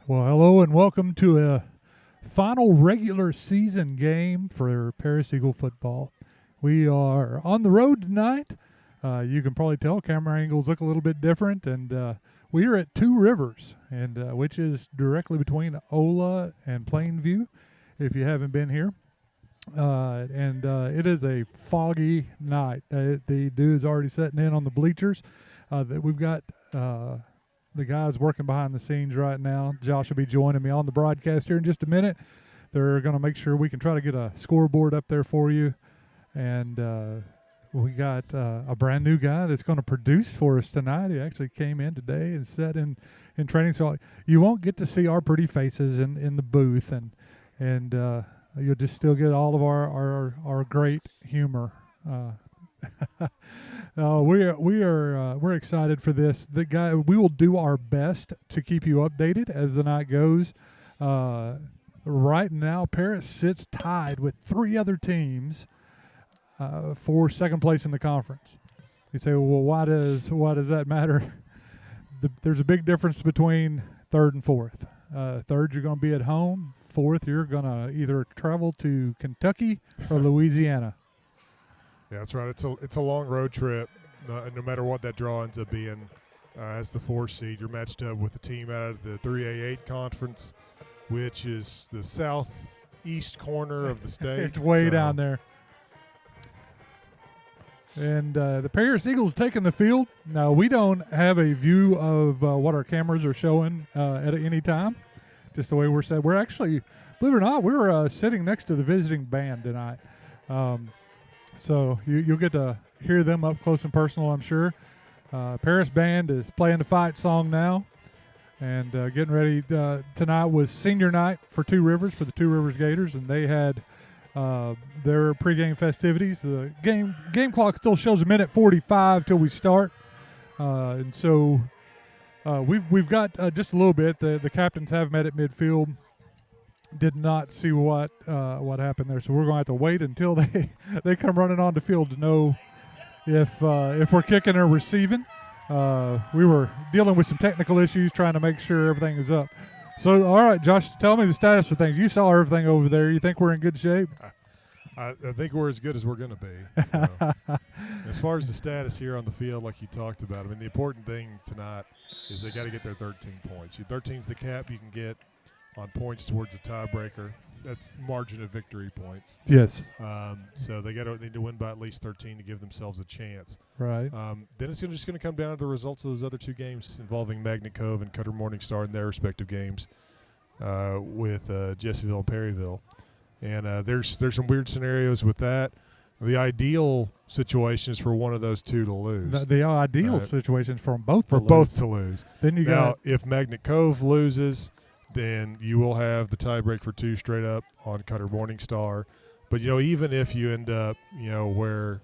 Well, hello and welcome to a final regular season game for Paris Eagle football. We are on the road tonight. You can probably tell camera angles look a little bit different, and we are at Two Rivers, and which is directly between Ola and Plainview. If you haven't been here, it is a foggy night. The dew is already setting in on the bleachers. That we've got. The guys working behind the scenes right now. Josh will be joining me on the broadcast here in just a minute. They're going to make sure we can try to get a scoreboard up there for you. And we got a brand new guy that's going to produce for us tonight. He actually came in today and sat in training. So you won't get to see our pretty faces in the booth, and you'll just still get all of our great humor. We're excited for this. We will do our best to keep you updated as the night goes. Right now, Paris sits tied with three other teams for second place in the conference. You say, well, why does that matter? There's a big difference between third and fourth. Third, you're going to be at home. Fourth, you're going to either travel to Kentucky or Louisiana. Yeah, that's right. It's a long road trip. No matter what that draw ends up being, as the 4 seed, you're matched up with a team out of the 3A8 conference, which is the southeast corner of the state. It's way down there. And the Paris Eagles taking the field. Now, we don't have a view of what our cameras are showing at any time, just the way we're set. We're actually, believe it or not, we're sitting next to the visiting band tonight. So you'll get to hear them up close and personal, I'm sure. Paris Band is playing the fight song now and getting ready. Tonight was senior night for Two Rivers, for the Two Rivers Gators, and they had their pregame festivities. The game clock still shows 1:45 till we start. And so we've got just a little bit. The captains have met at midfield. Did not see what happened there, so we're going to have to wait until they come running on the field to know if we're kicking or receiving. We were dealing with some technical issues, trying to make sure everything is up. So, all right, Josh, tell me the status of things. You saw everything over there. You think we're in good shape? I think we're as good as we're going to be. So. As far as the status here on the field, like you talked about, I mean, the important thing tonight is they got to get their 13 points. 13's the cap you can get on points towards a tiebreaker. That's margin of victory points. Yes. So they need to win by at least 13 to give themselves a chance. Right. Then it's just going to come down to the results of those other two games involving Magnet Cove and Cutter Morningstar in their respective games with Jesseville and Perryville. And there's some weird scenarios with that. The ideal situation is for one of those two to lose. The ideal situation is for both to lose. Then you got if Magnet Cove loses, then you will have the tiebreak for 2 straight up on Cutter Morningstar. But, even if you end up, where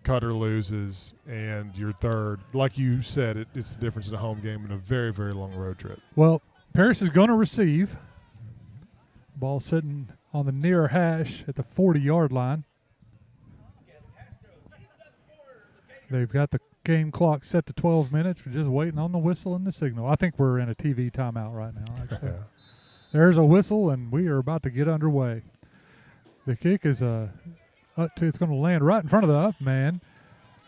Cutter loses and you're third, like you said, it's the difference in a home game and a very, very long road trip. Well, Paris is going to receive. Ball sitting on the near hash at the 40-yard line. They've got the game clock set to 12 minutes. We're just waiting on the whistle and the signal. I think we're in a TV timeout right now, actually. There's a whistle, and we are about to get underway. The kick is it's going to land right in front of the up man.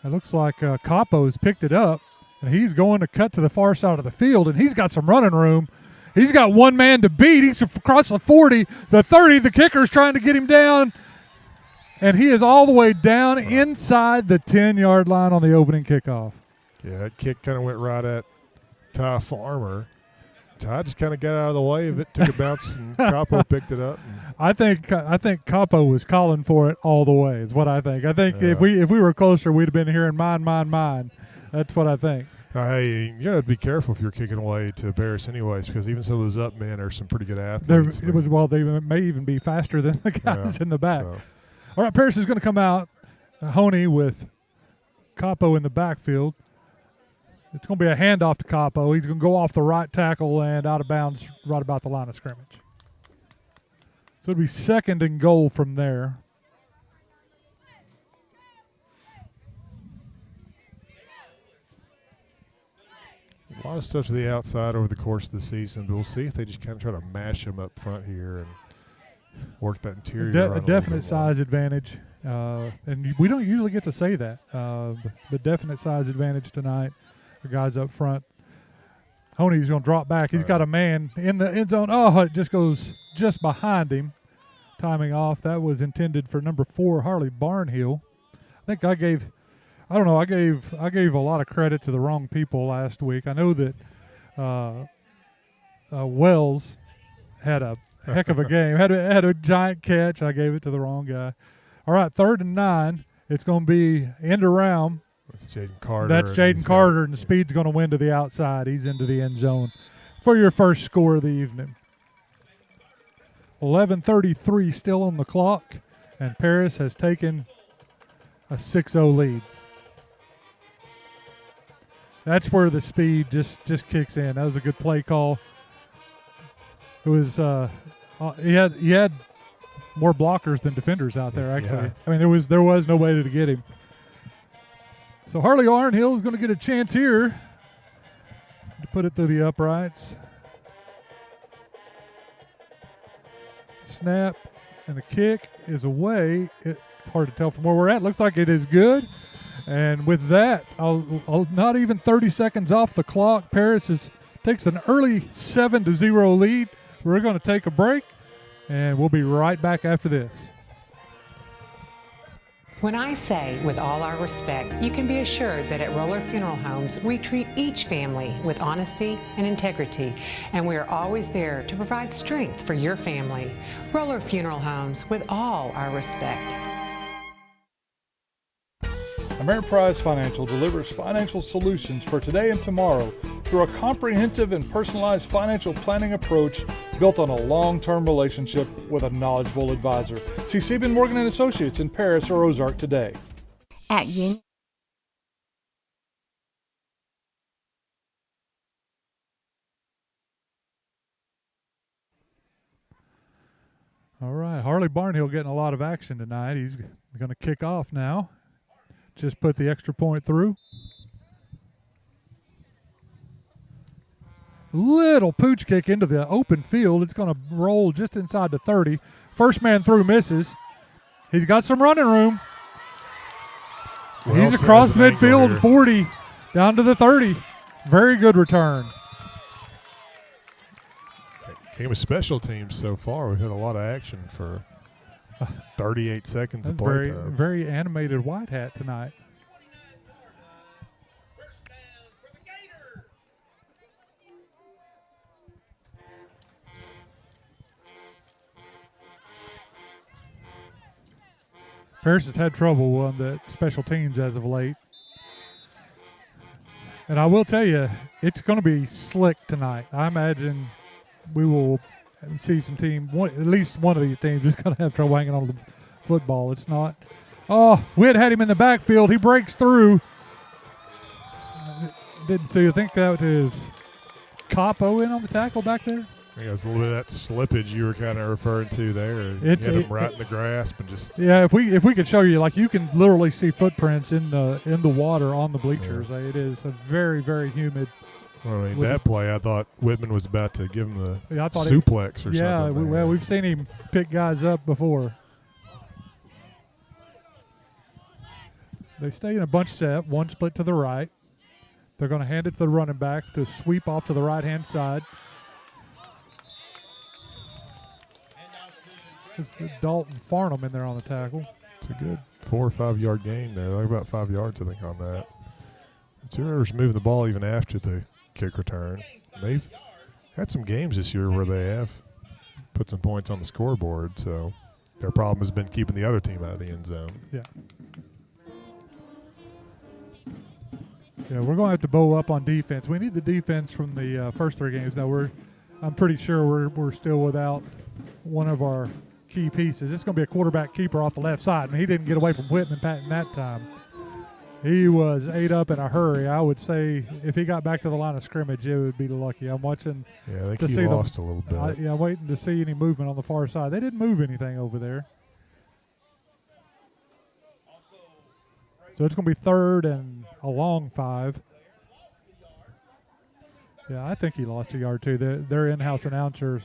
It looks like Capo's picked it up, and he's going to cut to the far side of the field, and he's got some running room. He's got one man to beat. He's across the 40, the 30. The kicker's trying to get him down. And he is all the way down inside the 10-yard line on the opening kickoff. Yeah, that kick kind of went right at Ty Farmer. Ty just kind of got out of the way of it, took a bounce, and Capo picked it up. I think Capo was calling for it all the way is what I think. I think if we were closer, we'd have been hearing mine, mine, mine. That's what I think. Hey, you got to be careful if you're kicking away to Barris anyways, because even some of those up men are some pretty good athletes. They may even be faster than the guys in the back. So. All right, Paris is going to come out, Honey with Capo in the backfield. It's going to be a handoff to Capo. He's going to go off the right tackle and out of bounds right about the line of scrimmage. So it'll be 2nd and goal from there. A lot of stuff to the outside over the course of the season, but we'll see if they just kind of try to mash them up front here and work that interior. A definite size advantage, and we don't usually get to say that, but definite size advantage tonight. The guys up front. Honey's going to drop back. He's got a man in the end zone. Oh, it just goes just behind him. Timing off. That was intended for number 4, Harley Barnhill. I think I gave a lot of credit to the wrong people last week. I know that Wells had a heck of a game. Had a giant catch. I gave it to the wrong guy. All right, 3rd and 9. It's going to be end around. That's Jaden Carter. That's Jaden Carter, and the speed's going to win to the outside. He's into the end zone for your first score of the evening. 11:33 still on the clock, and Paris has taken a 6-0 lead. That's where the speed just kicks in. That was a good play call. It was he had more blockers than defenders out there, actually. Yeah. I mean, there was nobody to get him. So Harley Barnhill is going to get a chance here to put it through the uprights. Snap, and the kick is away. It's hard to tell from where we're at. Looks like it is good. And with that, I'll not even 30 seconds off the clock. Paris takes an early 7-0 lead. We're going to take a break, and we'll be right back after this. When I say with all our respect, you can be assured that at Roller Funeral Homes, we treat each family with honesty and integrity, and we are always there to provide strength for your family. Roller Funeral Homes, with all our respect. Ameriprise Financial delivers financial solutions for today and tomorrow through a comprehensive and personalized financial planning approach built on a long-term relationship with a knowledgeable advisor. See Sieben Morgan & Associates in Paris or Ozark today. At Union. All right, Harley Barnhill getting a lot of action tonight. He's going to kick off now. Just put the extra point through. Little pooch kick into the open field. It's going to roll just inside the 30. First man through misses. He's got some running room. He's across midfield, 40, down to the 30. Very good return. Game of special teams so far. We've had a lot of action for 38 seconds of play time. Very animated white hat tonight. First down for the Gators. Paris has had trouble on the special teams as of late. And I will tell you, it's going to be slick tonight. I imagine we will see some at least one of these teams is going to have trouble hanging on to the football. It's not. Oh, Witt had him in the backfield. He breaks through. Didn't see. I think that is Capo in on the tackle back there. I think it was a little bit of that slippage you were kind of referring to there. Hit him right in the grasp and just. Yeah, if we could show you, like, you can literally see footprints in the water on the bleachers. Yeah. It is a very, very humid. Well, I mean, that play, I thought Whitman was about to give him the suplex or something. Yeah, we've seen him pick guys up before. They stay in a bunch set, one split to the right. They're going to hand it to the running back to sweep off to the right-hand side. It's the Dalton Farnham in there on the tackle. It's a good 4 or 5 yard gain there. Like about 5 yards, I think, on that. It's whoever's moving the ball even after the kick return. They've had some games this year where they have put some points on the scoreboard, so their problem has been keeping the other team out of the end zone. Yeah. Yeah, we're going to have to bow up on defense. We need the defense from the first 3 games. Now I'm pretty sure we're still without one of our key pieces. It's going to be a quarterback keeper off the left side, and he didn't get away from Whitman Patton that time. He was ate up in a hurry. I would say if he got back to the line of scrimmage, it would be lucky. I'm watching. Yeah, I think he lost a little bit. I'm waiting to see any movement on the far side. They didn't move anything over there. So it's going to be 3rd and a long 5. Yeah, I think he lost a yard too. Their in-house announcers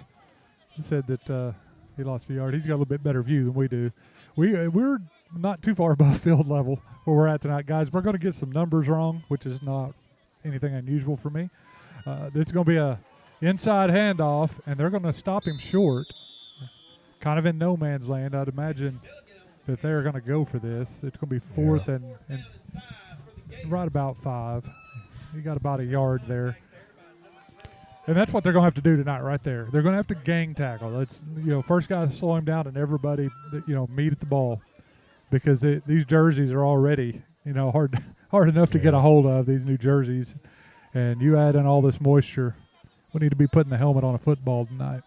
said that he lost a yard. He's got a little bit better view than we do. We're not too far above field level where we're at tonight, guys. We're going to get some numbers wrong, which is not anything unusual for me. This is going to be a inside handoff, and they're going to stop him short, kind of in no man's land. I'd imagine that they're going to go for this. It's going to be fourth and right about 5. He got about a yard there. And that's what they're going to have to do tonight right there. They're going to have to gang tackle. It's, first guy to slow him down and everybody, meet at the ball, because these jerseys are already, hard enough to get a hold of, these new jerseys. And you add in all this moisture, we need to be putting the helmet on a football tonight.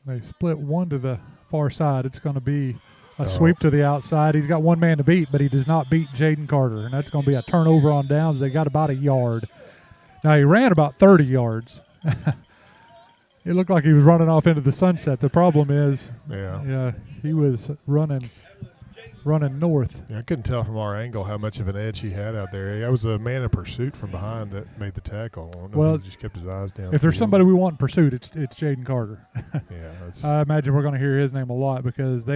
They split one to the far side. It's going to be a sweep to the outside. He's got one man to beat, but he does not beat Jaden Carter, and that's going to be a turnover on downs. They got about a yard. Now, he ran about 30 yards. It looked like he was running off into the sunset. The problem is, he was running north. Yeah, I couldn't tell from our angle how much of an edge he had out there. That was a man in pursuit from behind that made the tackle. I don't know if he just kept his eyes down. If there's somebody we want in pursuit, it's Jaden Carter. Yeah, I imagine we're going to hear his name a lot, because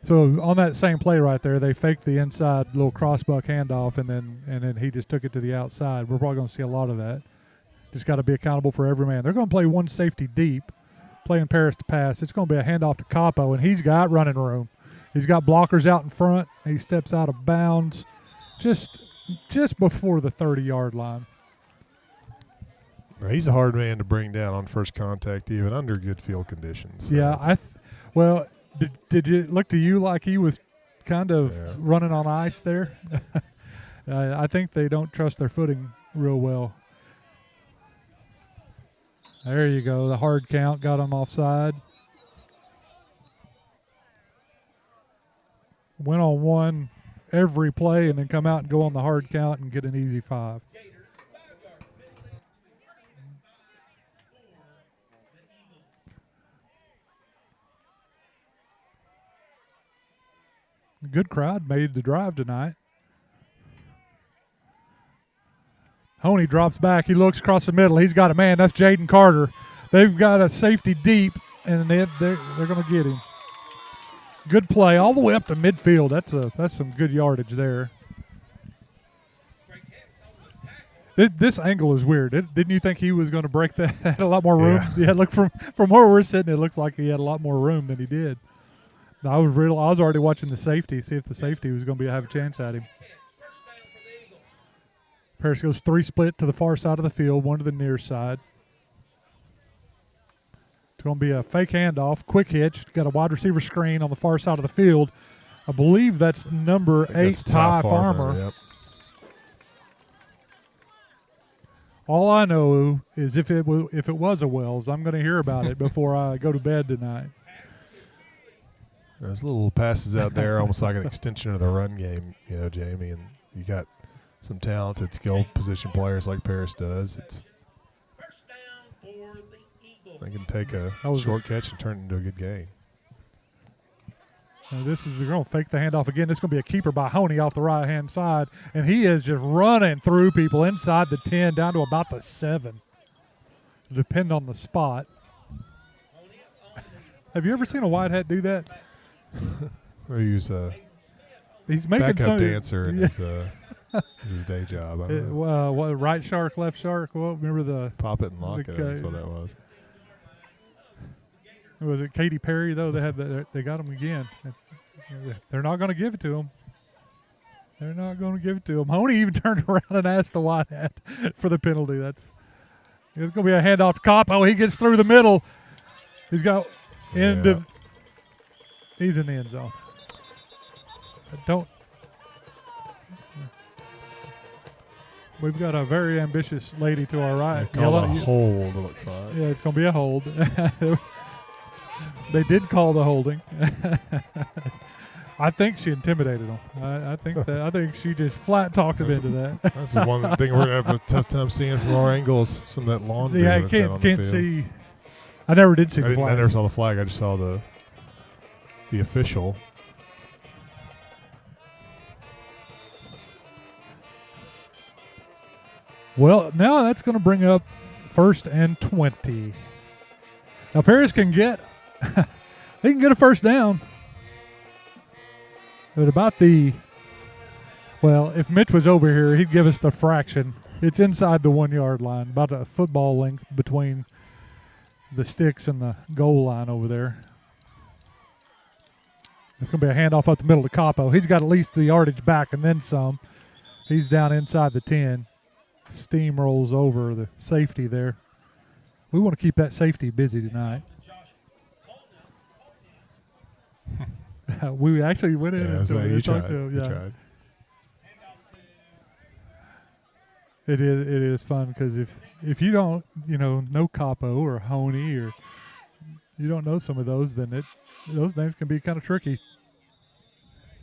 so on that same play right there, they faked the inside little crossbuck handoff, and then he just took it to the outside. We're probably going to see a lot of that. Just got to be accountable for every man. They're going to play one safety deep, playing Paris to pass. It's going to be a handoff to Capo, and he's got running room. He's got blockers out in front. He steps out of bounds just before the 30-yard line. He's a hard man to bring down on first contact, even under good field conditions. So yeah, did it look to you like he was kind of running on ice there? I think they don't trust their footing real well. There you go. The hard count got him offside. Went on one every play and then come out and go on the hard count and get an easy 5. Good crowd made the drive tonight. Honey drops back. He looks across the middle. He's got a man. That's Jaden Carter. They've got a safety deep, and they're going to get him. Good play all the way up to midfield. That's some good yardage there. This angle is weird. Didn't you think he was going to break that? Had a lot more room. Yeah, look from where we're sitting, it looks like he had a lot more room than he did. I was already watching the safety, see if the safety was going to have a chance at him. Paris goes 3 split to the far side of the field, 1 to the near side. It's going to be a fake handoff, quick hitch. Got a wide receiver screen on the far side of the field. I believe that's number 8, Ty Farmer. Yep. All I know is if it was a Wells, I'm going to hear about it before I go to bed tonight. There's little passes out there, almost like an extension of the run game, Jamie. And you got some talented, skilled position players like Paris does. They can take a short catch and turn it into a good game. They're going to fake the handoff again. This is going to be a keeper by Honey off the right-hand side, and he is just running through people inside the 10 down to about the 7. Depend on the spot. Have you ever seen a white hat do that? He's making backup dancer in his day job. I don't know. What, right shark, left shark? Well, remember the pop it and lock it. That's what that was. Was it Katy Perry though? They got him again. They're not going to give it to him. They're not going to give it to him. Honey even turned around and asked the white hat for the penalty. It's going to be a handoff to Capo. He gets through the middle. He's got he's in the end zone. We've got a very ambitious lady to our right. Call a hold, it looks like. Yeah, it's going to be a hold. They did call the holding. I think she intimidated him. I think she just flat talked him into that. That's the one thing we're gonna have a tough time seeing from our angles. Some of that laundry. Yeah, I can't see. I never did see the flag. I never saw the flag. I just saw the Well, now that's going to bring up 1st and 20. Now Paris can get he can get a first down. But about if Mitch was over here, he'd give us the fraction. It's inside the 1 yard line, about a football length between the sticks and the goal line over there. It's going to be a handoff up the middle to Capo. He's got at least the yardage back and then some. He's down inside the 10. Steamrolls over the safety there. We want to keep that safety busy tonight. We actually went in and talked to him. You tried. It is fun because if you don't know Capo or Honey or you don't know some of those, then those names can be kind of tricky.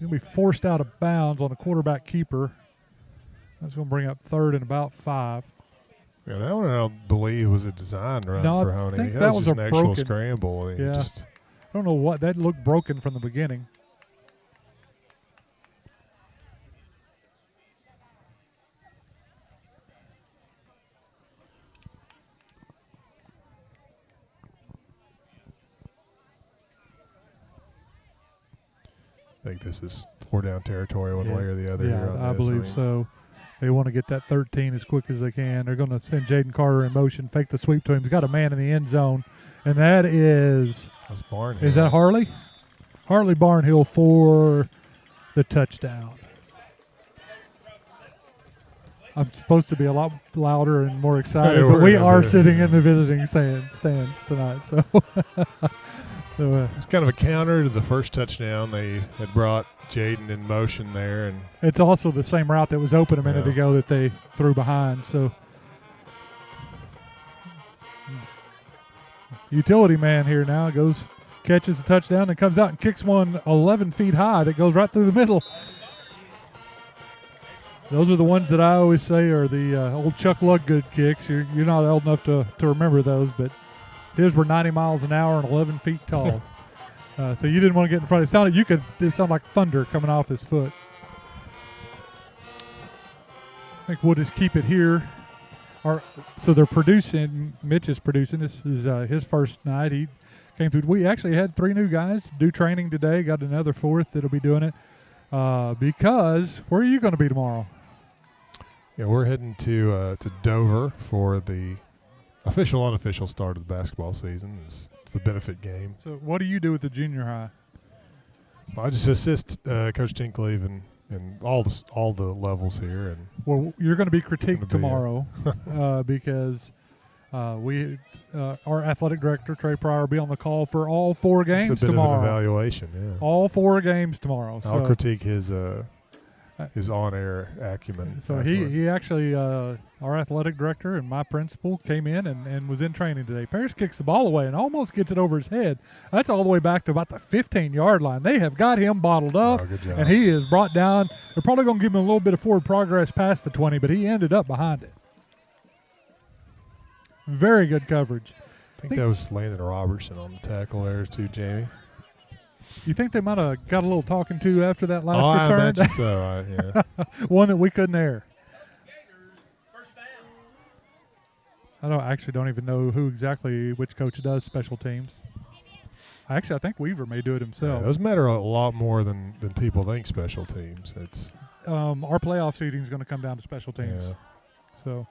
He'll be forced out of bounds on a quarterback keeper. That's going to bring up 3rd and about 5. Yeah, that one I don't believe was a design run for Honey. I think that was just a an actual broken scramble. Yeah. I don't know what. That looked broken from the beginning. I think this is 4 down territory one way or the other. Yeah, here on I this. believe so. They want to get that 13 as quick as they can. They're going to send Jaden Carter in motion, fake the sweep to him. He's got a man in the end zone, and that is That's Barnhill. Is that Harley? Harley Barnhill for the touchdown. I'm supposed to be a lot louder and more excited, but we are sitting in the visiting stands tonight. So it's kind of a counter to the first touchdown. They had brought Jaden in motion there, and it's also the same route that was open a minute ago that they threw behind. So utility man here now catches the touchdown and comes out and kicks one 11 feet high that goes right through the middle. Those are the ones that I always say are the old Chuck Ludgood kicks. You're not old enough to remember those, but his were 90 miles an hour and 11 feet tall. So you didn't want to get in front. It sounded like thunder coming off his foot. I think we'll just keep it here. So they're producing. Mitch is producing. This is his first night. He came through. We actually had 3 new guys do training today. Got another 4th that'll be doing it. Because where are you going to be tomorrow? Yeah, we're heading to Dover for the official, unofficial start of the basketball season. It's the benefit game. So what do you do with the junior high? Well, I just assist Coach Tinkleave and all the levels here. And well, you're going to be critiqued tomorrow because our athletic director Trey Pryor will be on the call for all 4 games it's a bit tomorrow. Of an evaluation, yeah. All 4 games tomorrow. I'll critique his on-air acumen. So he actually, our athletic director and my principal came in and was in training today. Paris kicks the ball away and almost gets it over his head. That's all the way back to about the 15-yard line. They have got him bottled up, good job. And he is brought down. They're probably going to give him a little bit of forward progress past the 20, but he ended up behind it. Very good coverage. I think that was Landon Robertson on the tackle there too, Jamie. You think they might have got a little talking to after that last return? I imagine so, yeah. One that we couldn't air. Gators, first down. I don't even know which coach does special teams. I think Weaver may do it himself. Yeah, those matter a lot more than people think, special teams. It's our playoff seeding is going to come down to special teams. Yeah. So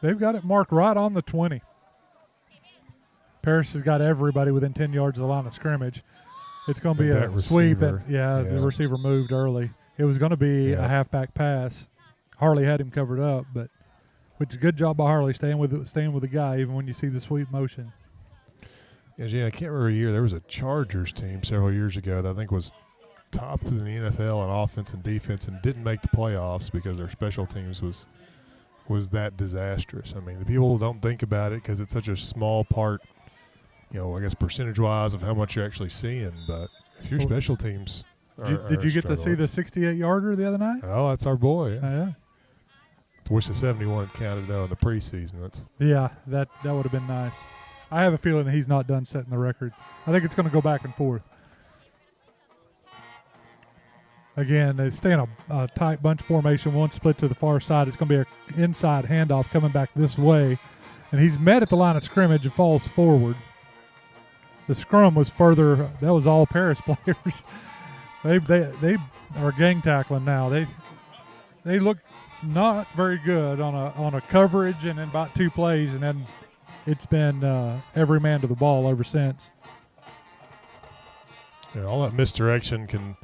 they've got it marked right on the 20. Paris has got everybody within 10 yards of the line of scrimmage. It's going to be a sweep. The receiver moved early. It was going to be a halfback pass. Harley had him covered up, which is a good job by Harley staying with the guy even when you see the sweep motion. Yeah, Gene, I can't remember a year. There was a Chargers team several years ago that I think was top in the NFL in offense and defense and didn't make the playoffs because their special teams was that disastrous. I mean, the people don't think about it because it's such a small part, I guess percentage-wise of how much you're actually seeing. But if your special teams Did you get to see the 68-yarder the other night? Oh, that's our boy. Yeah. Wish the 71 counted though in the preseason. That would have been nice. I have a feeling that he's not done setting the record. I think it's going to go back and forth. Again, they stay in a tight bunch formation. One split to the far side. It's going to be an inside handoff coming back this way. And he's met at the line of scrimmage and falls forward. The scrum was further. That was all Paris players. They are gang tackling now. They look not very good on a coverage and in about 2 plays, and then it's been every man to the ball ever since. Yeah, all that misdirection can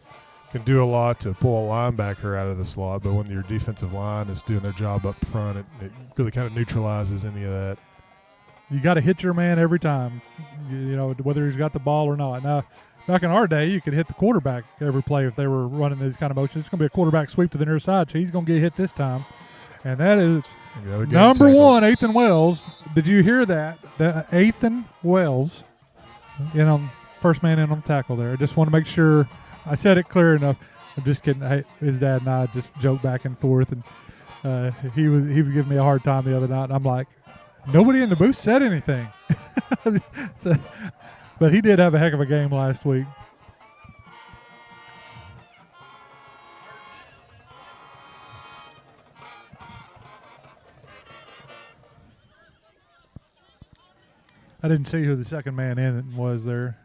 do a lot to pull a linebacker out of the slot, but when your defensive line is doing their job up front, it really kind of neutralizes any of that. You got to hit your man every time, you know, whether he's got the ball or not. Now, back in our day, you could hit the quarterback every play if they were running these kind of motions. It's going to be a quarterback sweep to the near side, so he's going to get hit this time. And that is number tackle. 1, Ethan Wells. Did you hear that? Ethan Wells, first man in on the tackle there. I just want to make sure I said it clear enough. I'm just kidding. His dad and I just joked back and forth, and he was giving me a hard time the other night. And I'm like, nobody in the booth said anything. But he did have a heck of a game last week. I didn't see who the second man in was there.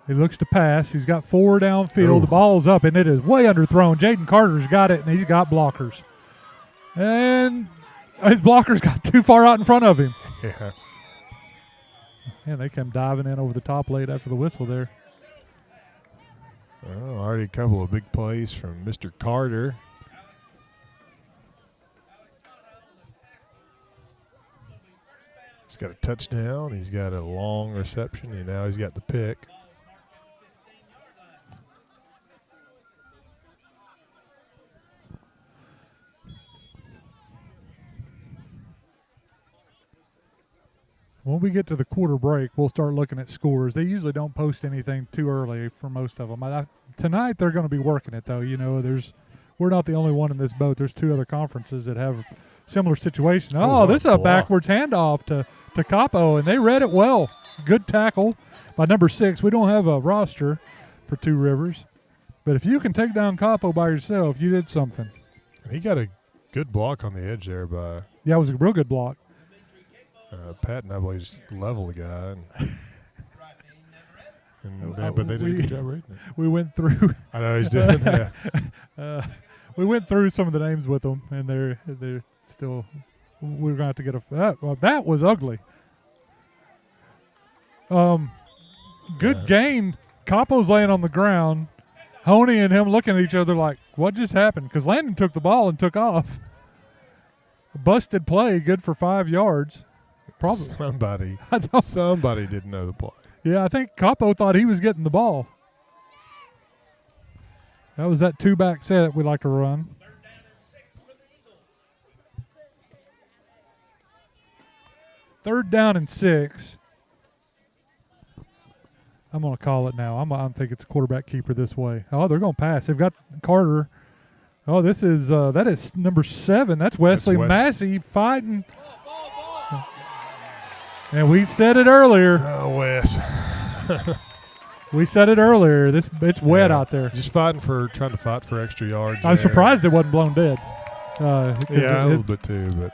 He looks to pass. He's got 4 downfield. Ooh. The ball's up, and it is way underthrown. Jaden Carter's got it, and he's got blockers. And his blockers got too far out in front of him. Yeah. And they came diving in over the top late after the whistle there. Well, already a couple of big plays from Mr. Carter. He's got a touchdown. He's got a long reception, and now he's got the pick. When we get to the quarter break, we'll start looking at scores. They usually don't post anything too early for most of them. Tonight they're going to be working it, though. You know, we're not the only one in this boat. There's 2 other conferences that have a similar situation. Oh, this is a backwards handoff to Capo, and they read it well. Good tackle by number 6. We don't have a roster for 2 Rivers, but if you can take down Capo by yourself, you did something. He got a good block on the edge there by Yeah, it was a real good block. Patton, I believe, just leveled the guy. But they did a good job reading it. We went through. I know he's doing yeah. We went through some of the names with them, and they're still. We're going to have to get that was ugly. Good gain. Capo's laying on the ground. Honey and him looking at each other like, what just happened? Because Landon took the ball and took off. Busted play, good for 5 yards. Probably. Somebody didn't know the play. Yeah, I think Capo thought he was getting the ball. That was that 2-back set we like to run. 3rd down and 6. I'm going to call it now. I think it's a quarterback keeper this way. Oh, they're going to pass. They've got Carter. Oh, that is number 7. That's Wesley Massey fighting. And we said it earlier. Oh, Wes. We said it earlier. It's wet out there. Just trying to fight for extra yards. I'm surprised it wasn't blown dead. Yeah, a little bit too, but.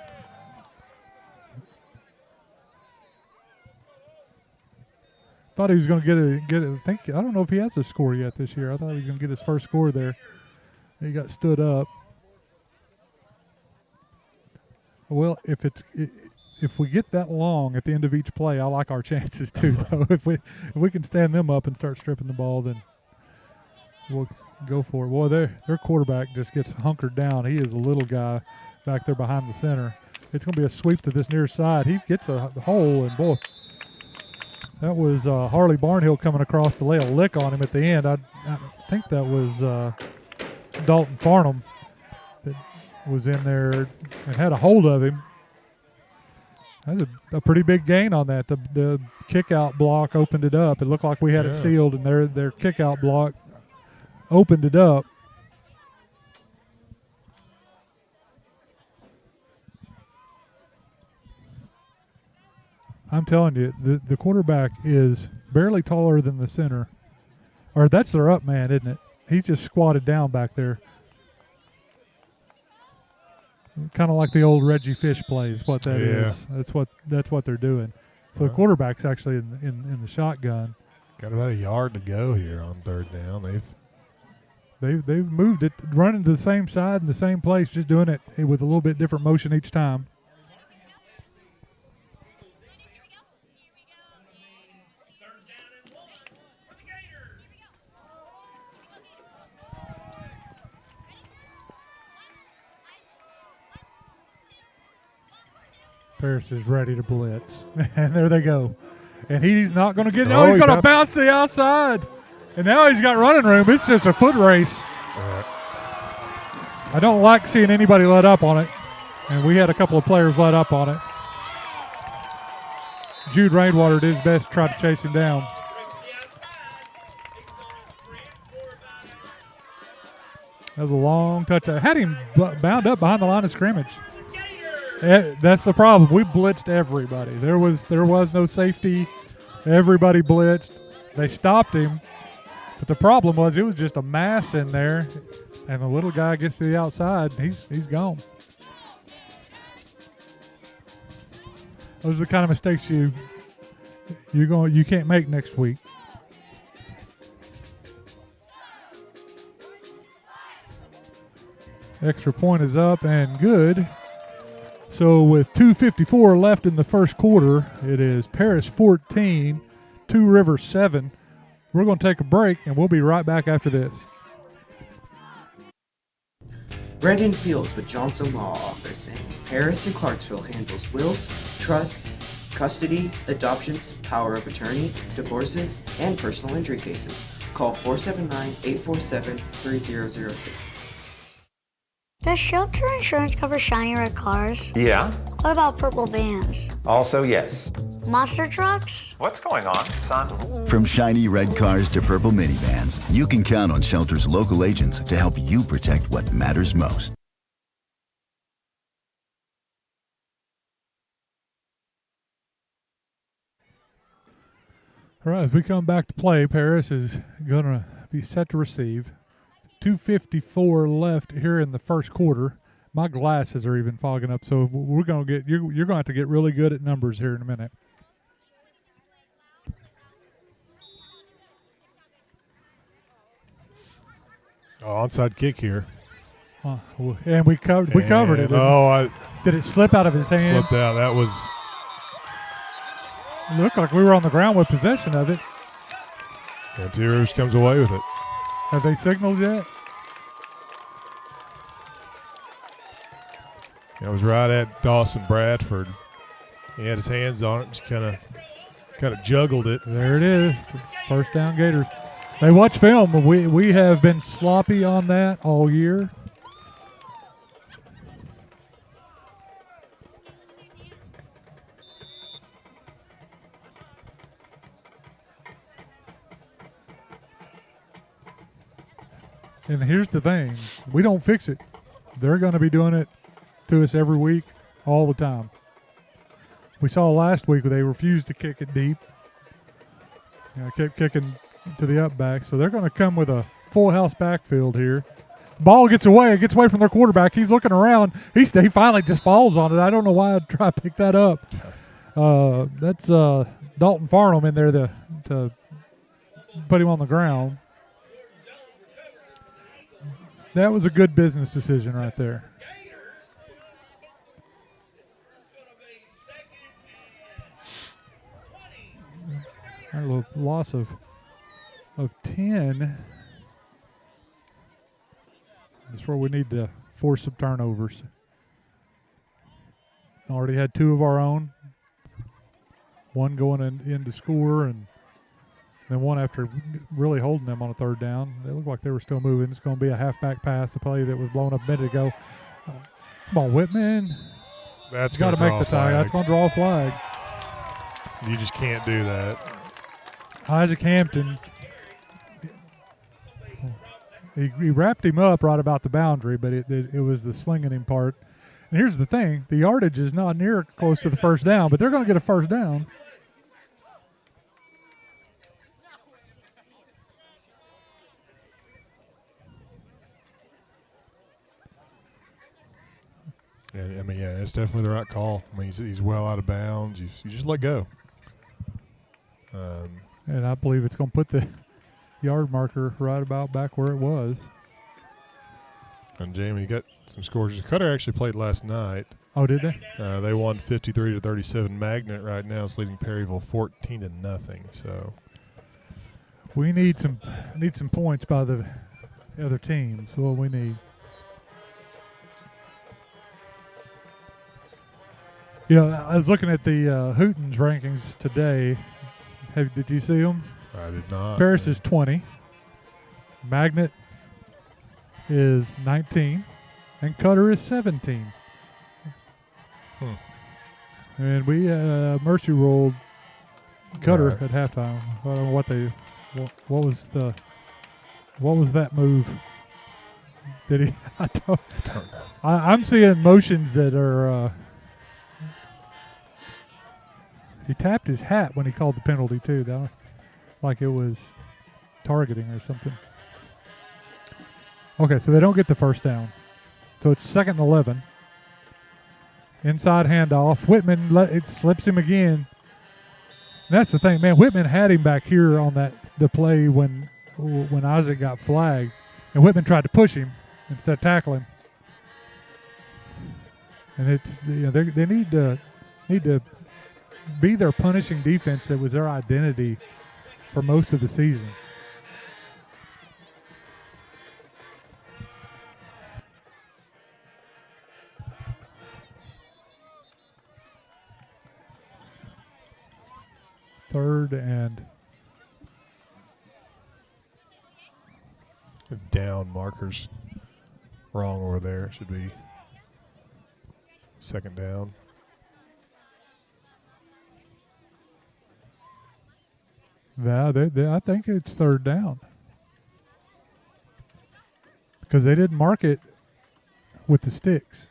Thought he was going to get it. I don't know if he has a score yet this year. I thought he was going to get his first score there. He got stood up. Well, if we get that long at the end of each play, I like our chances too. Though if we can stand them up and start stripping the ball, then we'll go for it. Boy, their quarterback just gets hunkered down. He is a little guy back there behind the center. It's going to be a sweep to this near side. He gets a hole, and boy, that was Harley Barnhill coming across to lay a lick on him at the end. I think that was Dalton Farnham that was in there and had a hold of him. That's a pretty big gain on that. The kick-out block opened it up. It looked like we had it sealed, and their kick-out block opened it up. I'm telling you, the quarterback is barely taller than the center. Or that's their up man, isn't it? He's just squatted down back there. Kind of like the old Reggie Fish plays, what that is. That's what they're doing. So the quarterback's actually in the shotgun. Got about a yard to go here on third down. They've moved it, running to the same side in the same place, just doing it with a little bit different motion each time. Third down and 1 for the Gators. Paris is ready to blitz. And there they go. And he's not going to get it. Oh, He's he going to bounced. bounce to the outside. And now he's got running room. It's just a foot race. I don't like seeing anybody let up on it. And we had a couple of players let up on it. Jude Rainwater did his best to try to chase him down. Breaks to the outside. He's going screen quarterback. That was a long touch. I had him bound up behind the line of scrimmage. Gators. That's the problem. We blitzed everybody. There was no safety. Everybody blitzed. They stopped him. But the problem was it was just a mass in there, and the little guy gets to the outside, and he's gone. Those are the kind of mistakes you can't make next week. Extra point is up and good. So with 2:54 left in the first quarter, it is Paris 14, Two Rivers 7. We're going to take a break, and we'll be right back after this. Brendan Fields with Johnson Law Office in Paris and Clarksville handles wills, trusts, custody, adoptions, power of attorney, divorces, and personal injury cases. Call 479-847-3003. Does shelter insurance cover shiny red cars? Yeah. What about purple vans? Also, yes. Monster trucks? What's going on, son? From shiny red cars to purple minivans, you can count on Shelter's local agents to help you protect what matters most. All right, as we come back to play, Paris is going to be set to receive. 2:54 left here in the first quarter. My glasses are even fogging up, so we're going to get you're going to have to get really good at numbers here in a minute. Onside kick here. And we covered it. Did it slip out of his hands? Slipped out. That was. It looked like we were on the ground with possession of it. And Two Rivers comes away with it. Have they signaled yet? It was right at Dawson Bradford. He had his hands on it, just kind of juggled it. There it is. First down Gators. They watch film. We have been sloppy on that all year. And here's the thing. We don't fix it. They're going to be doing it to us every week, all the time. We saw last week where they refused to kick it deep. Kept kicking to the up back. So they're going to come with a full house backfield here. Ball gets away. It gets away from their quarterback. He's looking around. He finally just falls on it. I don't know why I'd try to pick that up. That's Dalton Farnham in there to put him on the ground. That was a good business decision right there. A little loss of 10. That's where we need to force some turnovers. Already had two of our own. One going in to score, and then one after really holding them on a third down. They looked like they were still moving. It's going to be a halfback pass, the play that was blown up a minute ago. Come on, Whitman. That's got going to to make the tag. That's going to draw a flag. You just can't do that. Isaac Hampton, he wrapped him up right about the boundary, but it was the slinging him part. And here's the thing. The yardage is not near close to the first down, but they're going to get a first down. And I mean, yeah, it's definitely the right call. I mean, he's well out of bounds. You just let go. And I believe it's going to put the yard marker right about back where it was. And Jamie, you got some scores. Cutter actually played last night. Oh, did they? They won 53-37. Magnet right now is leading Perryville 14-0. So we need some points by the other teams. What we need. You know, I was looking at the Hootens rankings today. Did you see them? I did not. Paris is 20. Magnet is 19. And Cutter is 17. And we mercy rolled Cutter Right. at halftime. I don't know what was that move? Did he? I don't know. I'm seeing motions that are. He tapped his hat when he called the penalty too, though, like it was targeting or something. Okay, so they don't get the first down. So it's 2nd and 11. Inside handoff. Whitman, it slips him again. And that's the thing, man. Whitman had him back here on the play when Isaac got flagged, and Whitman tried to push him instead of tackle him. And it's they need to be their punishing defense that was their identity for most of the season. Third and down markers wrong over there. Should be 2nd down. Yeah, I think it's 3rd down because they didn't mark it with the sticks.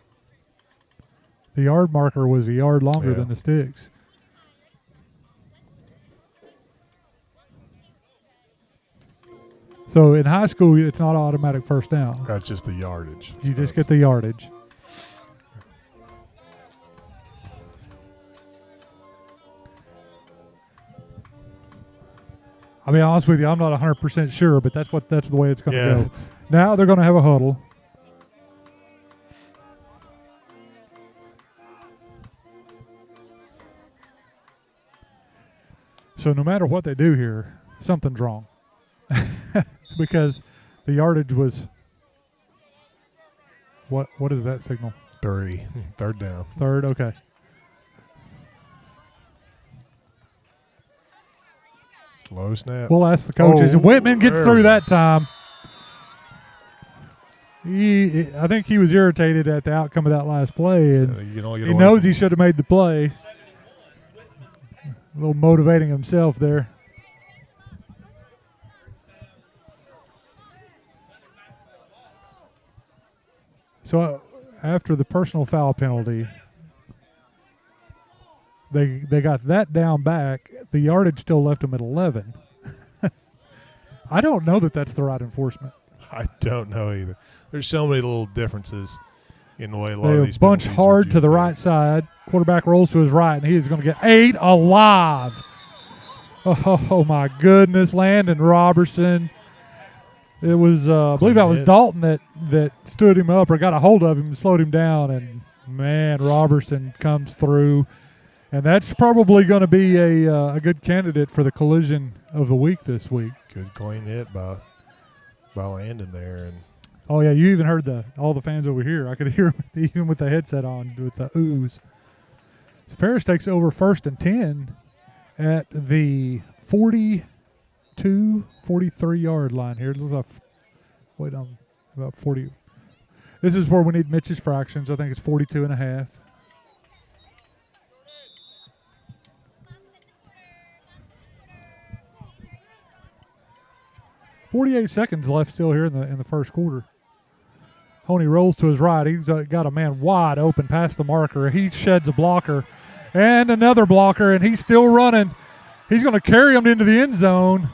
The yard marker was a yard longer than the sticks. So in high school, it's not automatic first down. That's just the yardage. You just get the yardage. I'll be honest with you, I'm not 100% sure, but that's the way it's going to go. Now they're going to have a huddle. So no matter what they do here, something's wrong. Because the yardage was what is that signal? 3rd down. 3rd, okay. Low snap. We'll ask the coaches. Whitman gets through that time. I think he was irritated at the outcome of that last play, and he knows he should have made the play. A little motivating himself there. So after the personal foul penalty, they got that down back. The yardage still left them at 11. I don't know that that's the right enforcement. I don't know either. There's so many little differences in the way a lot of these bunch hard to the right side. Quarterback rolls to his right, and he is going to get 8 alive. Oh my goodness, Landon Robertson. It was, I believe that was Dalton that stood him up or got a hold of him and slowed him down. And, man, Robertson comes through. And that's probably going to be a good candidate for the collision of the week this week. Good clean hit by Landon there. And oh, yeah, you even heard all the fans over here. I could hear them even with the headset on with the oohs. So Paris takes over 1st and 10 at the 43-yard line here. It looks like, about 40. This is where we need Mitch's fractions. I think it's 42 and a half. .48 seconds left still here in the first quarter. Honey rolls to his right. He's got a man wide open past the marker. He sheds a blocker and another blocker, and he's still running. He's going to carry him into the end zone.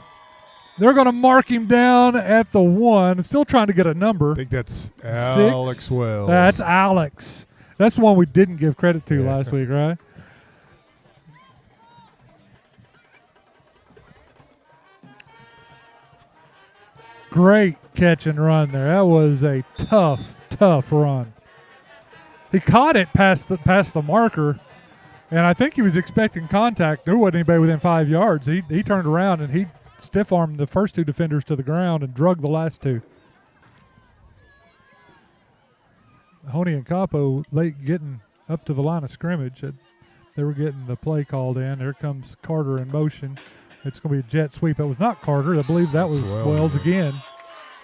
They're going to mark him down at the 1. Still trying to get a number. I think that's Alex Wells. That's Alex. That's the one we didn't give credit to Yeah. last week, right? Great catch and run there. That was a tough run. He caught it past the marker, and I think he was expecting contact. There wasn't anybody within 5 yards. He turned around and he stiff-armed the first two defenders to the ground and drugged the last two. Honey and Capo late getting up to the line of scrimmage. They were getting the play called in. There comes Carter in motion. It's going to be a jet sweep. It was not Carter. I believe that was Wells again.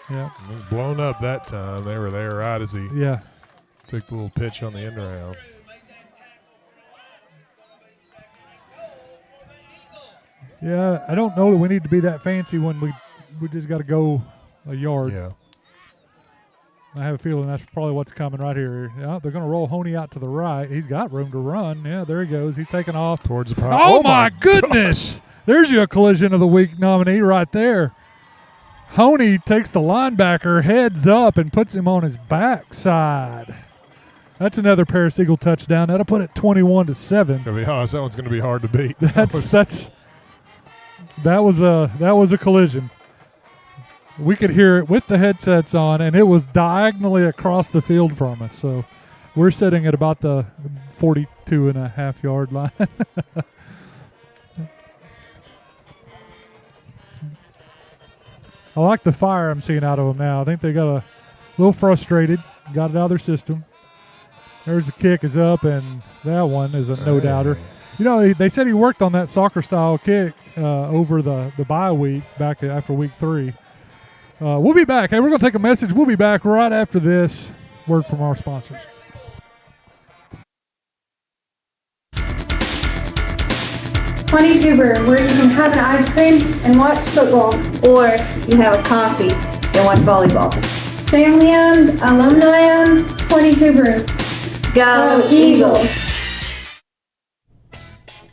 Yeah. It was blown up that time. They were there right as he took the little pitch on the end around. Yeah, I don't know that we need to be that fancy when we just got to go a yard. Yeah. I have a feeling that's probably what's coming right here. Yeah, they're going to roll Honey out to the right. He's got room to run. Yeah, there he goes. He's taking off. Towards the pile. Oh, my goodness. There's your collision of the week nominee right there. Honey takes the linebacker, heads up, and puts him on his backside. That's another Paris Eagle touchdown. That'll put it 21-7. To be honest, that one's going to be hard to beat. That was a collision. We could hear it with the headsets on, and it was diagonally across the field from us. So we're sitting at about the 42.5-yard line. I like the fire I'm seeing out of them now. I think they got a little frustrated, got it out of their system. There's the kick is up, and that one is a no-doubter. You know, they said he worked on that soccer-style kick over the bye week back after week 3. We'll be back. Hey, we're going to take a message. We'll be back right after this word from our sponsors. Tuber, where you can have an ice cream and watch football, or you have a coffee and watch volleyball. Family owned, alumni owned, 22 Brew. Go Eagles!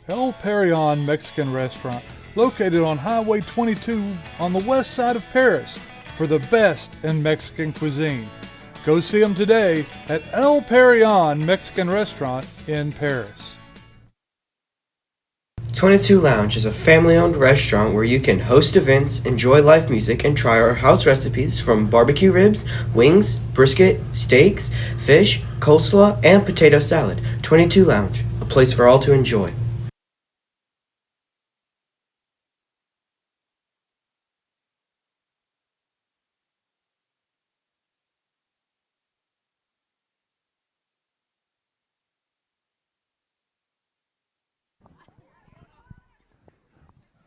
El Perion Mexican Restaurant, located on Highway 22 on the west side of Paris, for the best in Mexican cuisine. Go see them today at El Perion Mexican Restaurant in Paris. 22 Lounge is a family-owned restaurant where you can host events, enjoy live music, and try our house recipes from barbecue ribs, wings, brisket, steaks, fish, coleslaw, and potato salad. 22 Lounge, a place for all to enjoy.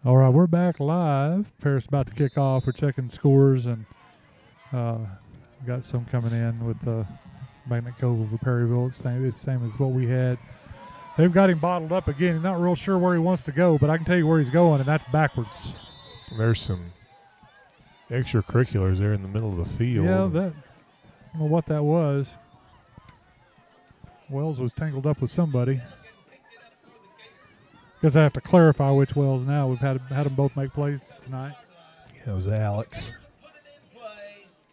All right, we're back live. Paris about to kick off. We're checking scores, and got some coming in with Magnet Cove over Perryville. It's the same as what we had. They've got him bottled up again. He's not real sure where he wants to go, but I can tell you where he's going, and that's backwards. There's some extracurriculars there in the middle of the field. Yeah, I don't know what that was. Wells was tangled up with somebody. Because I have to clarify which Wells now. We've had them both make plays tonight. Yeah, it was Alex.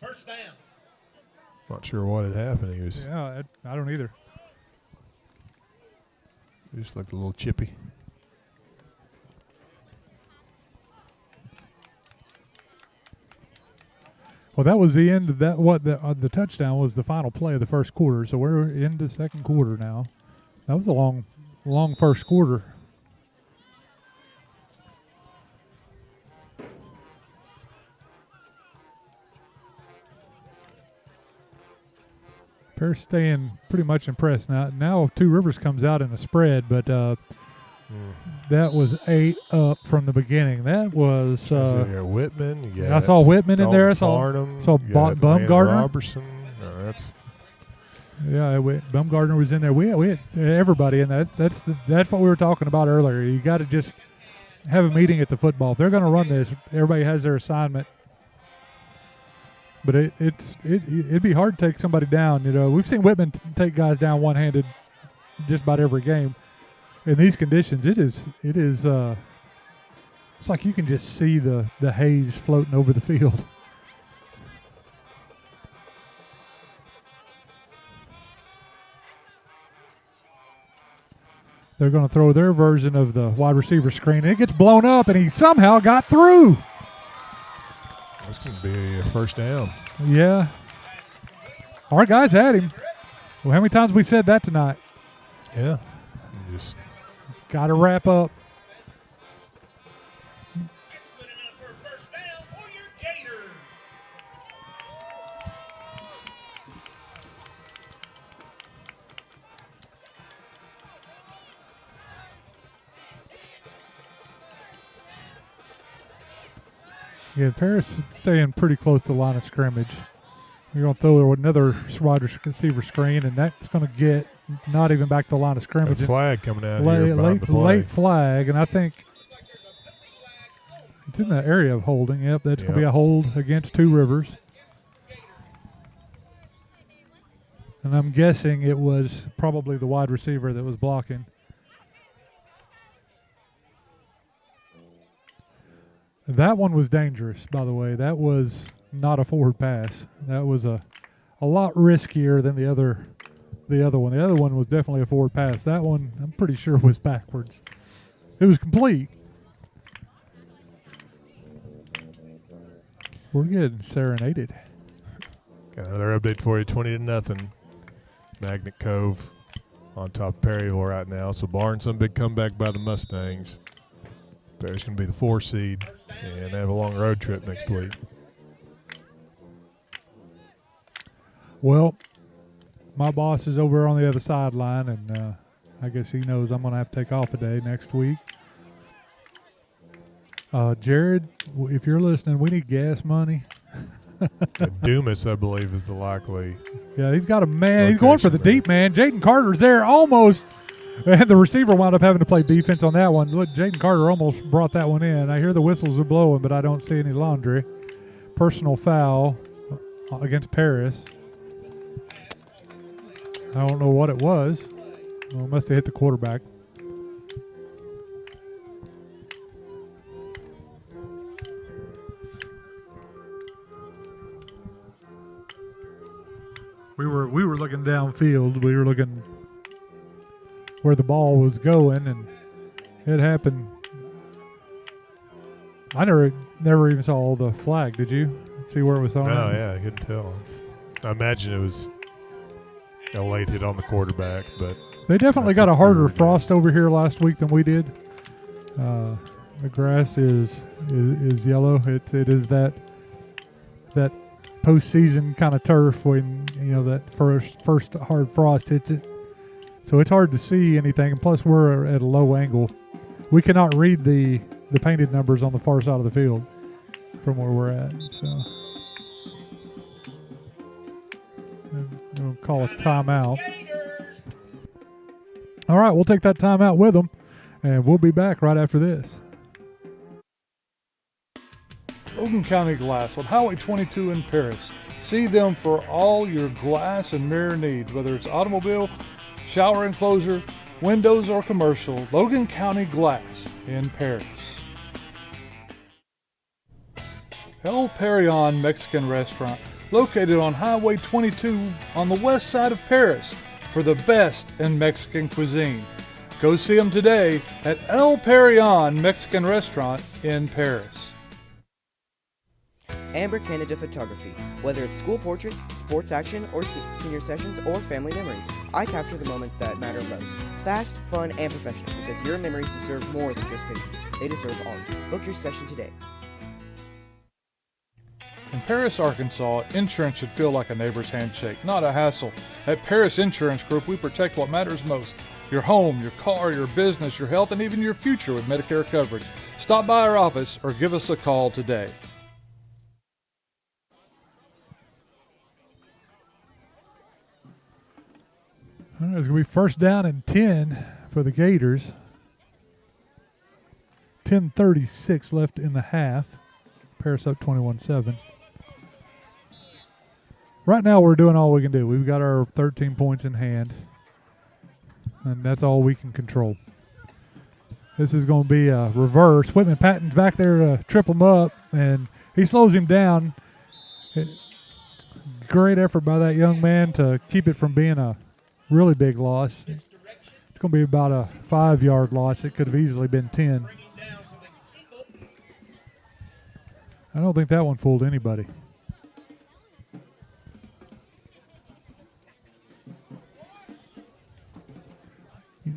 First down. Not sure what had happened. He was. Yeah, I don't either. He just looked a little chippy. Well, that was the end of that. The touchdown was the final play of the first quarter. So we're in the second quarter now. That was a long first quarter. They're staying pretty much impressed. Now Two Rivers comes out in a spread, but that was 8 up from the beginning. That was. You got Whitman. You got I saw Whitman in there. I saw Baumgartner. Robertson. That's. Yeah, Baumgartner was in there. We had everybody, and that's what we were talking about earlier. You got to just have a meeting at the football. If they're going to run this, everybody has their assignment. But it'd be hard to take somebody down. You know, we've seen Whitman take guys down one-handed just about every game. In these conditions, it is. It's like you can just see the haze floating over the field. They're going to throw their version of the wide receiver screen. It gets blown up, and he somehow got through. That's going to be a first down. Yeah. Our guys had him. Well, how many times we said that tonight? Yeah. Just got to wrap up. That's good enough for a first down for your Gators. Yeah, Paris staying pretty close to the line of scrimmage. You're going to throw another wide receiver screen, and that's going to get not even back to the line of scrimmage. a flag coming out here. Late flag, and I think it's in the area of holding. Yep, that's going to be a hold against Two Rivers. And I'm guessing it was probably the wide receiver that was blocking. That one was dangerous, by the way. That was not a forward pass. That was a lot riskier than the other one. The other one was definitely a forward pass. That one, I'm pretty sure, was backwards. It was complete. We're getting serenaded. Got another update for you, 20-0. Magnet Cove on top of Perryville right now. So barring some big comeback by the Mustangs, Bears going to be the 4 seed and have a long road trip next week. Well, my boss is over on the other sideline, and I guess he knows I'm going to have to take off a day next week. Jared, if you're listening, we need gas money. Dumas, I believe, is the likely. Yeah, he's got a man. He's going for the deep man. Jaden Carter's there almost. And the receiver wound up having to play defense on that one. Look, Jaden Carter almost brought that one in. I hear the whistles are blowing, but I don't see any laundry. Personal foul against Paris. I don't know what it was. Well, it must have hit the quarterback. We were looking downfield. We were looking where the ball was going, and it happened. I never even saw the flag. Did you see where it was on? No, yeah, I couldn't tell. I imagine it was a late hit on the quarterback, but they definitely got a harder frost over here last week than we did. The grass is yellow. It is that postseason kind of turf when that first hard frost hits it. So it's hard to see anything, and plus we're at a low angle. We cannot read the painted numbers on the far side of the field from where we're at. So we'll call a timeout. All right, we'll take that timeout with them, and we'll be back right after this. Logan County Glass on Highway 22 in Paris. See them for all your glass and mirror needs, whether it's automobile, shower enclosure, windows, or commercial. Logan County Glass in Paris. El Perion Mexican Restaurant, located on Highway 22 on the west side of Paris, for the best in Mexican cuisine. Go see them today at El Perion Mexican Restaurant in Paris. Amber Canada Photography. Whether it's school portraits, sports action, or senior sessions, or family memories, I capture the moments that matter most. Fast, fun, and professional, because your memories deserve more than just pictures. They deserve art. Book your session today. In Paris, Arkansas, insurance should feel like a neighbor's handshake, not a hassle. At Paris Insurance Group, we protect what matters most. Your home, your car, your business, your health, and even your future with Medicare coverage. Stop by our office or give us a call today. All right, it's going to be first down and 10 for the Gators. 10:36 left in the half. Paris up 21-7. Right now we're doing all we can do. We've got our 13 points in hand, and that's all we can control. This is going to be a reverse. Whitman Patton's back there to trip him up, and he slows him down. Great effort by that young man to keep it from being a really big loss. It's going to be about a 5-yard loss. It could have easily been 10. I don't think that one fooled anybody.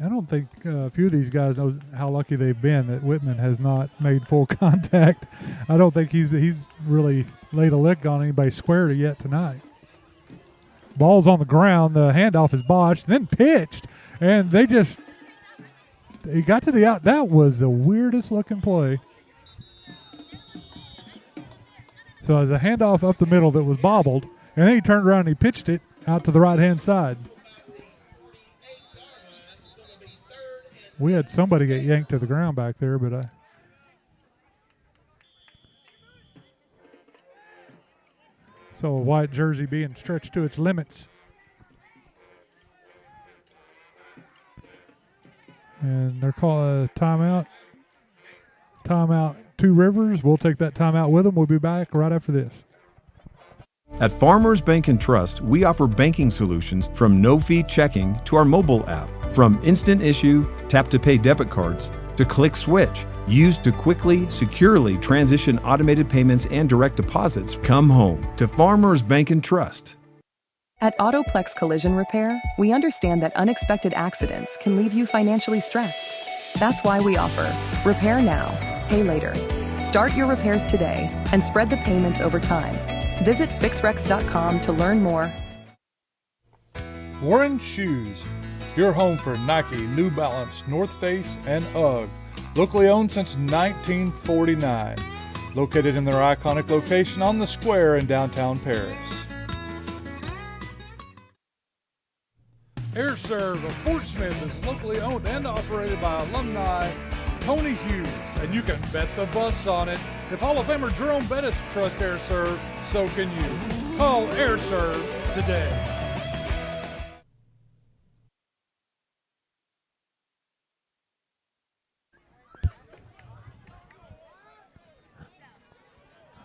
I don't think a few of these guys know how lucky they've been that Whitman has not made full contact. I don't think he's really laid a lick on anybody square yet tonight. Ball's on the ground. The handoff is botched and then pitched. And they got to the out. That was the weirdest looking play. So it was a handoff up the middle that was bobbled. And then he turned around and he pitched it out to the right-hand side. We had somebody get yanked to the ground back there, but so a white jersey being stretched to its limits. And they're calling a timeout. Timeout, Two Rivers. We'll take that timeout with them. We'll be back right after this. At Farmers Bank and Trust, we offer banking solutions from no-fee checking to our mobile app, from instant issue, tap-to-pay debit cards, to Click Switch, used to quickly, securely transition automated payments and direct deposits. Come home to Farmers Bank and Trust. At Autoplex Collision Repair, we understand that unexpected accidents can leave you financially stressed. That's why we offer Repair Now, Pay Later. Start your repairs today and spread the payments over time. Visit fixrex.com to learn more. Warren Shoes, your home for Nike, New Balance, North Face, and UGG. Locally owned since 1949. Located in their iconic location on the square in downtown Paris. Air Serve of Fort Smith is locally owned and operated by alumni Tony Hughes, and you can bet the bus on it. If Hall of Famer Jerome Bettis trusts Air Serve, so can you. Call Air Serve today.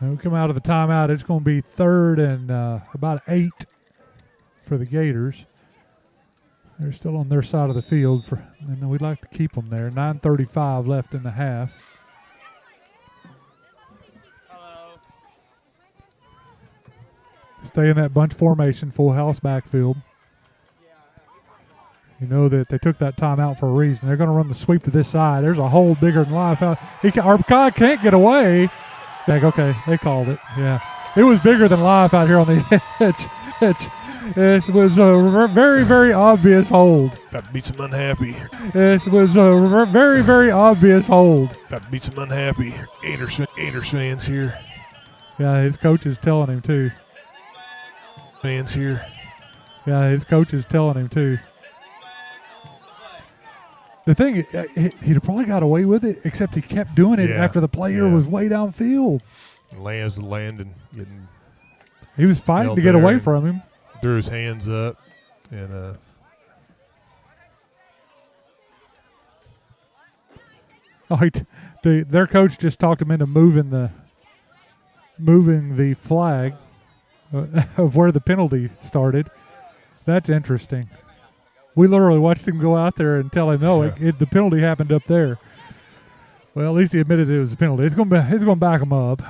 And we come out of the timeout. It's going to be 3rd and about 8 for the Gators. They're still on their side of the field, and we'd like to keep them there. 9:35 left in the half. Stay in that bunch formation, full house backfield. You know that they took that timeout for a reason. They're going to run the sweep to this side. There's a hole bigger than life. Our guy can't get away. Okay, they called it. Yeah, it was bigger than life out here on the edge. It was a very, very obvious hold. Got to be some unhappy. It was a very, very obvious hold. Got to be some unhappy Gators fans here. Yeah, his coach is telling him too. Fans here. Yeah, his coach is telling him too. The thing, he'd probably got away with it, except he kept doing it after the player was way downfield. Lands landing, getting. He was fighting to get away from him. Threw his hands up, and their coach just talked him into moving the flag of where the penalty started. That's interesting. We literally watched him go out there and tell him, no, the penalty happened up there. Well, at least he admitted it was a penalty. It's going to back him up.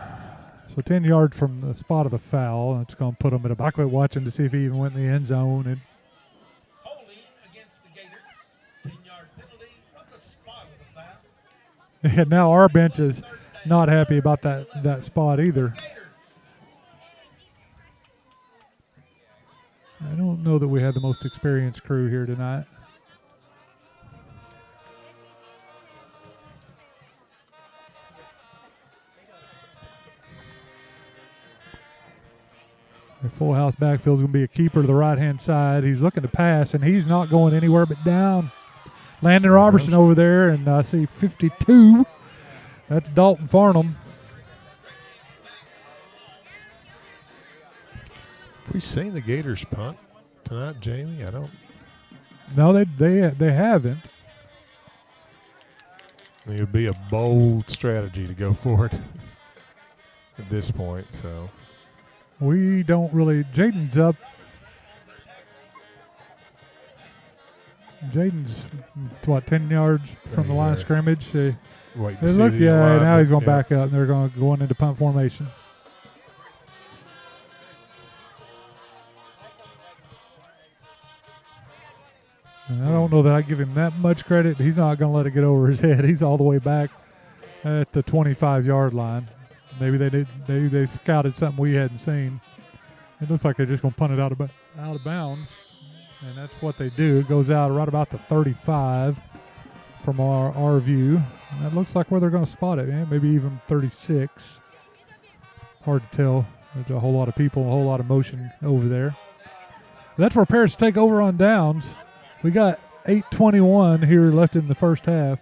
So 10 yards from the spot of the foul, and it's going to put him at a back. I quit watching to see if he even went in the end zone. And holding against the Gators, 10-yard penalty from the spot of the foul. And now our bench is not happy about that spot either. I don't know that we had the most experienced crew here tonight. The full house backfield is going to be a keeper to the right-hand side. He's looking to pass, and he's not going anywhere but down. Landon Robertson over there, and I see 52. That's Dalton Farnham. Have we seen the Gators punt tonight, Jamie? I don't. No, they haven't. I mean, it would be a bold strategy to go for it at this point, so. We don't really. Jaden's up. Jaden's, 10 yards from the line of scrimmage. Wait to see Look, the now alignment. he's going to back up, and they're going into punt formation. And I don't know that I give him that much credit. He's not going to let it get over his head. He's all the way back at the 25-yard line. Maybe they scouted something we hadn't seen. It looks like they're just going to punt it out of bounds, and that's what they do. It goes out right about the 35 from our view. And that looks like where they're going to spot it, man. Maybe even 36. Hard to tell. There's a whole lot of people, a whole lot of motion over there. That's where Paris take over on downs. We got 8:21 here left in the first half.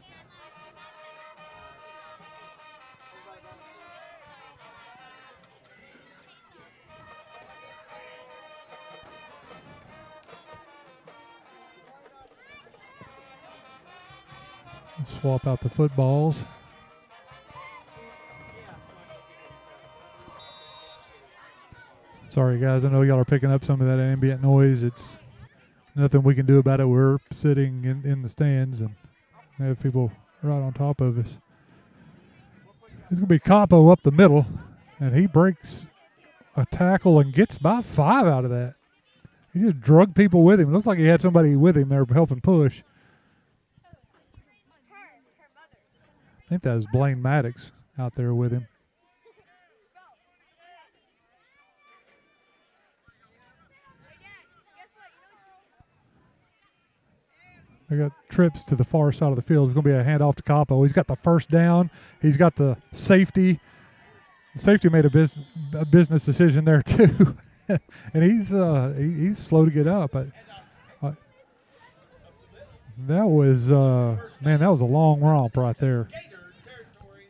Swap out the footballs. Sorry, guys. I know y'all are picking up some of that ambient noise. It's nothing we can do about it. We're sitting in the stands and have people right on top of us. It's going to be Capo up the middle, and he breaks a tackle and gets about 5 out of that. He just drugged people with him. It looks like he had somebody with him there helping push. I think that was Blaine Maddox out there with him. They got trips to the far side of the field. It's going to be a handoff to Capo. He's got the first down. He's got the safety. The safety made a business decision there too, and he's slow to get up. But that was that was a long romp right there.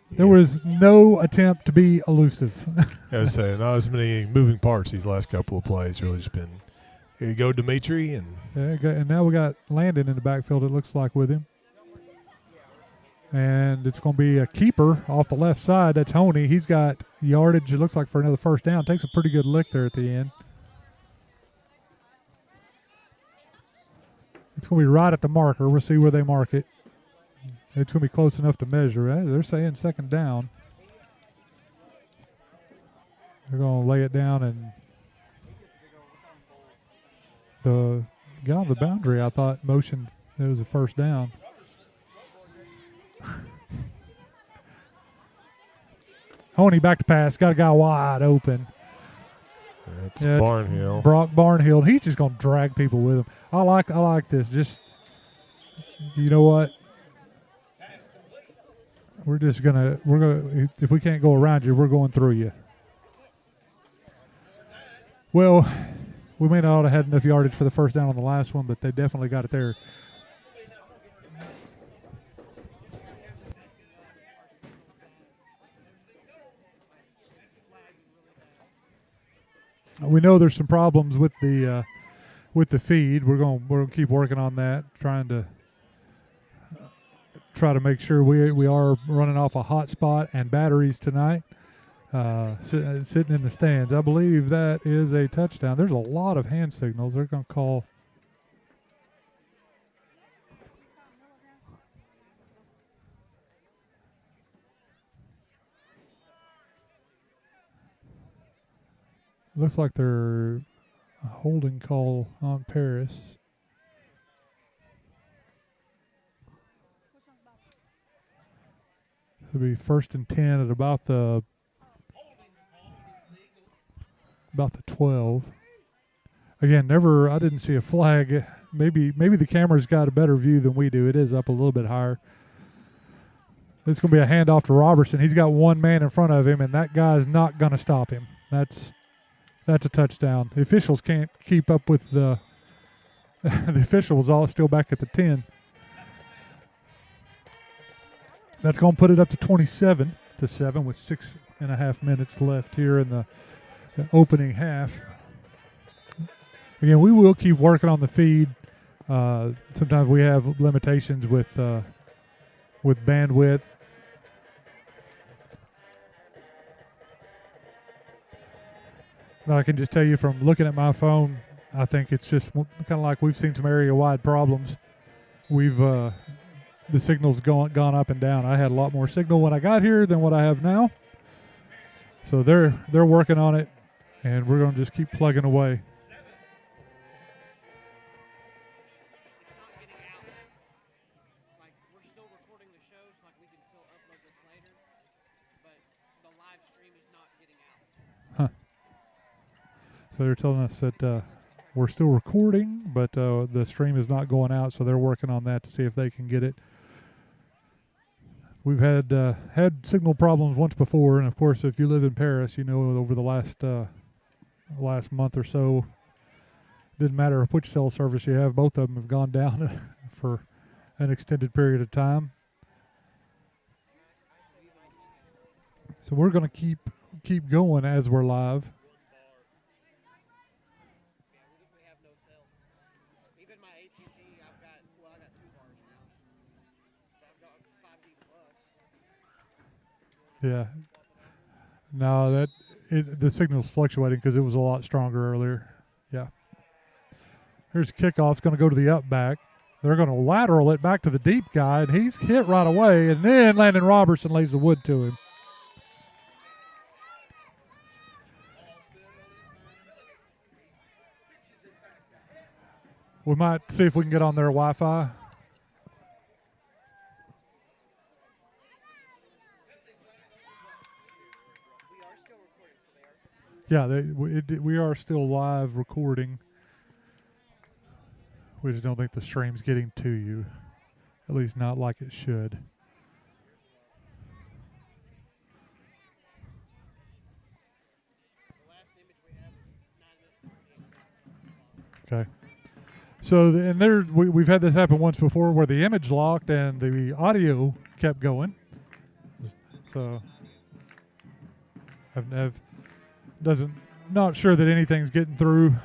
There was no attempt to be elusive. I was saying, not as many moving parts these last couple of plays. Really just been, here you go, Dimitri. And now we got Landon in the backfield, it looks like, with him. And it's going to be a keeper off the left side. That's Honey. He's got yardage, it looks like, for another first down. Takes a pretty good lick there at the end. It's going to be right at the marker. We'll see where they mark it. It's going to be close enough to measure. They're saying second down. They're going to lay it down, and the guy on the boundary, I thought, motioned it was a first down. Honey back to pass. Got a guy wide open. That's Barnhill. Brock Barnhill. He's just going to drag people with him. I like this. Just, you know what? We're gonna if we can't go around you, we're going through you. Well, we may not have had enough yardage for the first down on the last one, but they definitely got it there. We know there's some problems with the feed. We're going to keep working on that, trying to make sure we are running off a hotspot and batteries tonight. Sitting in the stands. I believe that is a touchdown. There's a lot of hand signals. They're going to call. Looks like they're a holding call on Paris. It'll be 1st and 10 at about the 12. Again, I didn't see a flag. Maybe the camera's got a better view than we do. It is up a little bit higher. It's going to be a handoff to Robertson. He's got one man in front of him, and that guy's not going to stop him. That's a touchdown. The officials can't keep up with the officials all still back at the 10. That's going to put it up to 27-7 with 6.5 minutes left here in the opening half. Again, we will keep working on the feed. Sometimes we have limitations with bandwidth. But I can just tell you from looking at my phone, I think it's just kind of like we've seen some area-wide problems we've the signal's gone up and down. I had a lot more signal when I got here than what I have now. So they're working on it, and we're going to just keep plugging away. Huh. So they're telling us that we're still recording, but the stream is not going out, so they're working on that to see if they can get it. We've had signal problems once before, and of course, if you live in Paris, you know over the last month or so, didn't matter which cell service you have, both of them have gone down for an extended period of time. So we're going to keep going as we're live. Yeah. No, the signal's fluctuating because it was a lot stronger earlier. Yeah. Here's kickoff. It's going to go to the up back. They're going to lateral it back to the deep guy, and he's hit right away. And then Landon Robertson lays the wood to him. We might see if we can get on their Wi-Fi. Yeah, we are still live recording. We just don't think the stream's getting to you, at least not like it should. Okay. So, and we've had this happen once before where the image locked and the audio kept going. So, not sure that anything's getting through.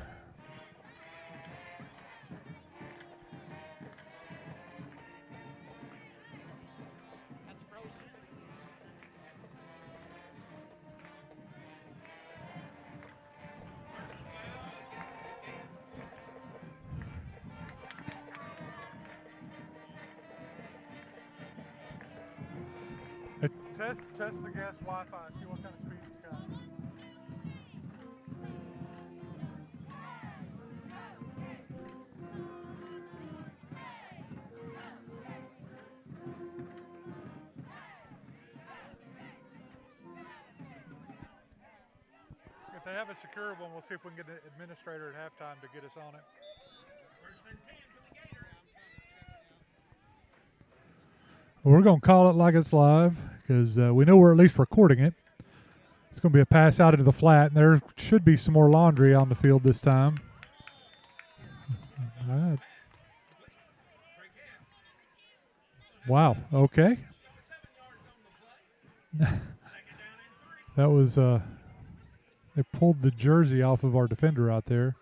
Test the gas Wi-Fi, see what kind of speed it's got. If they have a secure one, we'll see if we can get an administrator at halftime to get us on it. We're going to call it like it's live because we know we're at least recording it. It's going to be a pass out into the flat, and there should be some more laundry on the field this time. All right. Wow, okay. That was, they pulled the jersey off of our defender out there.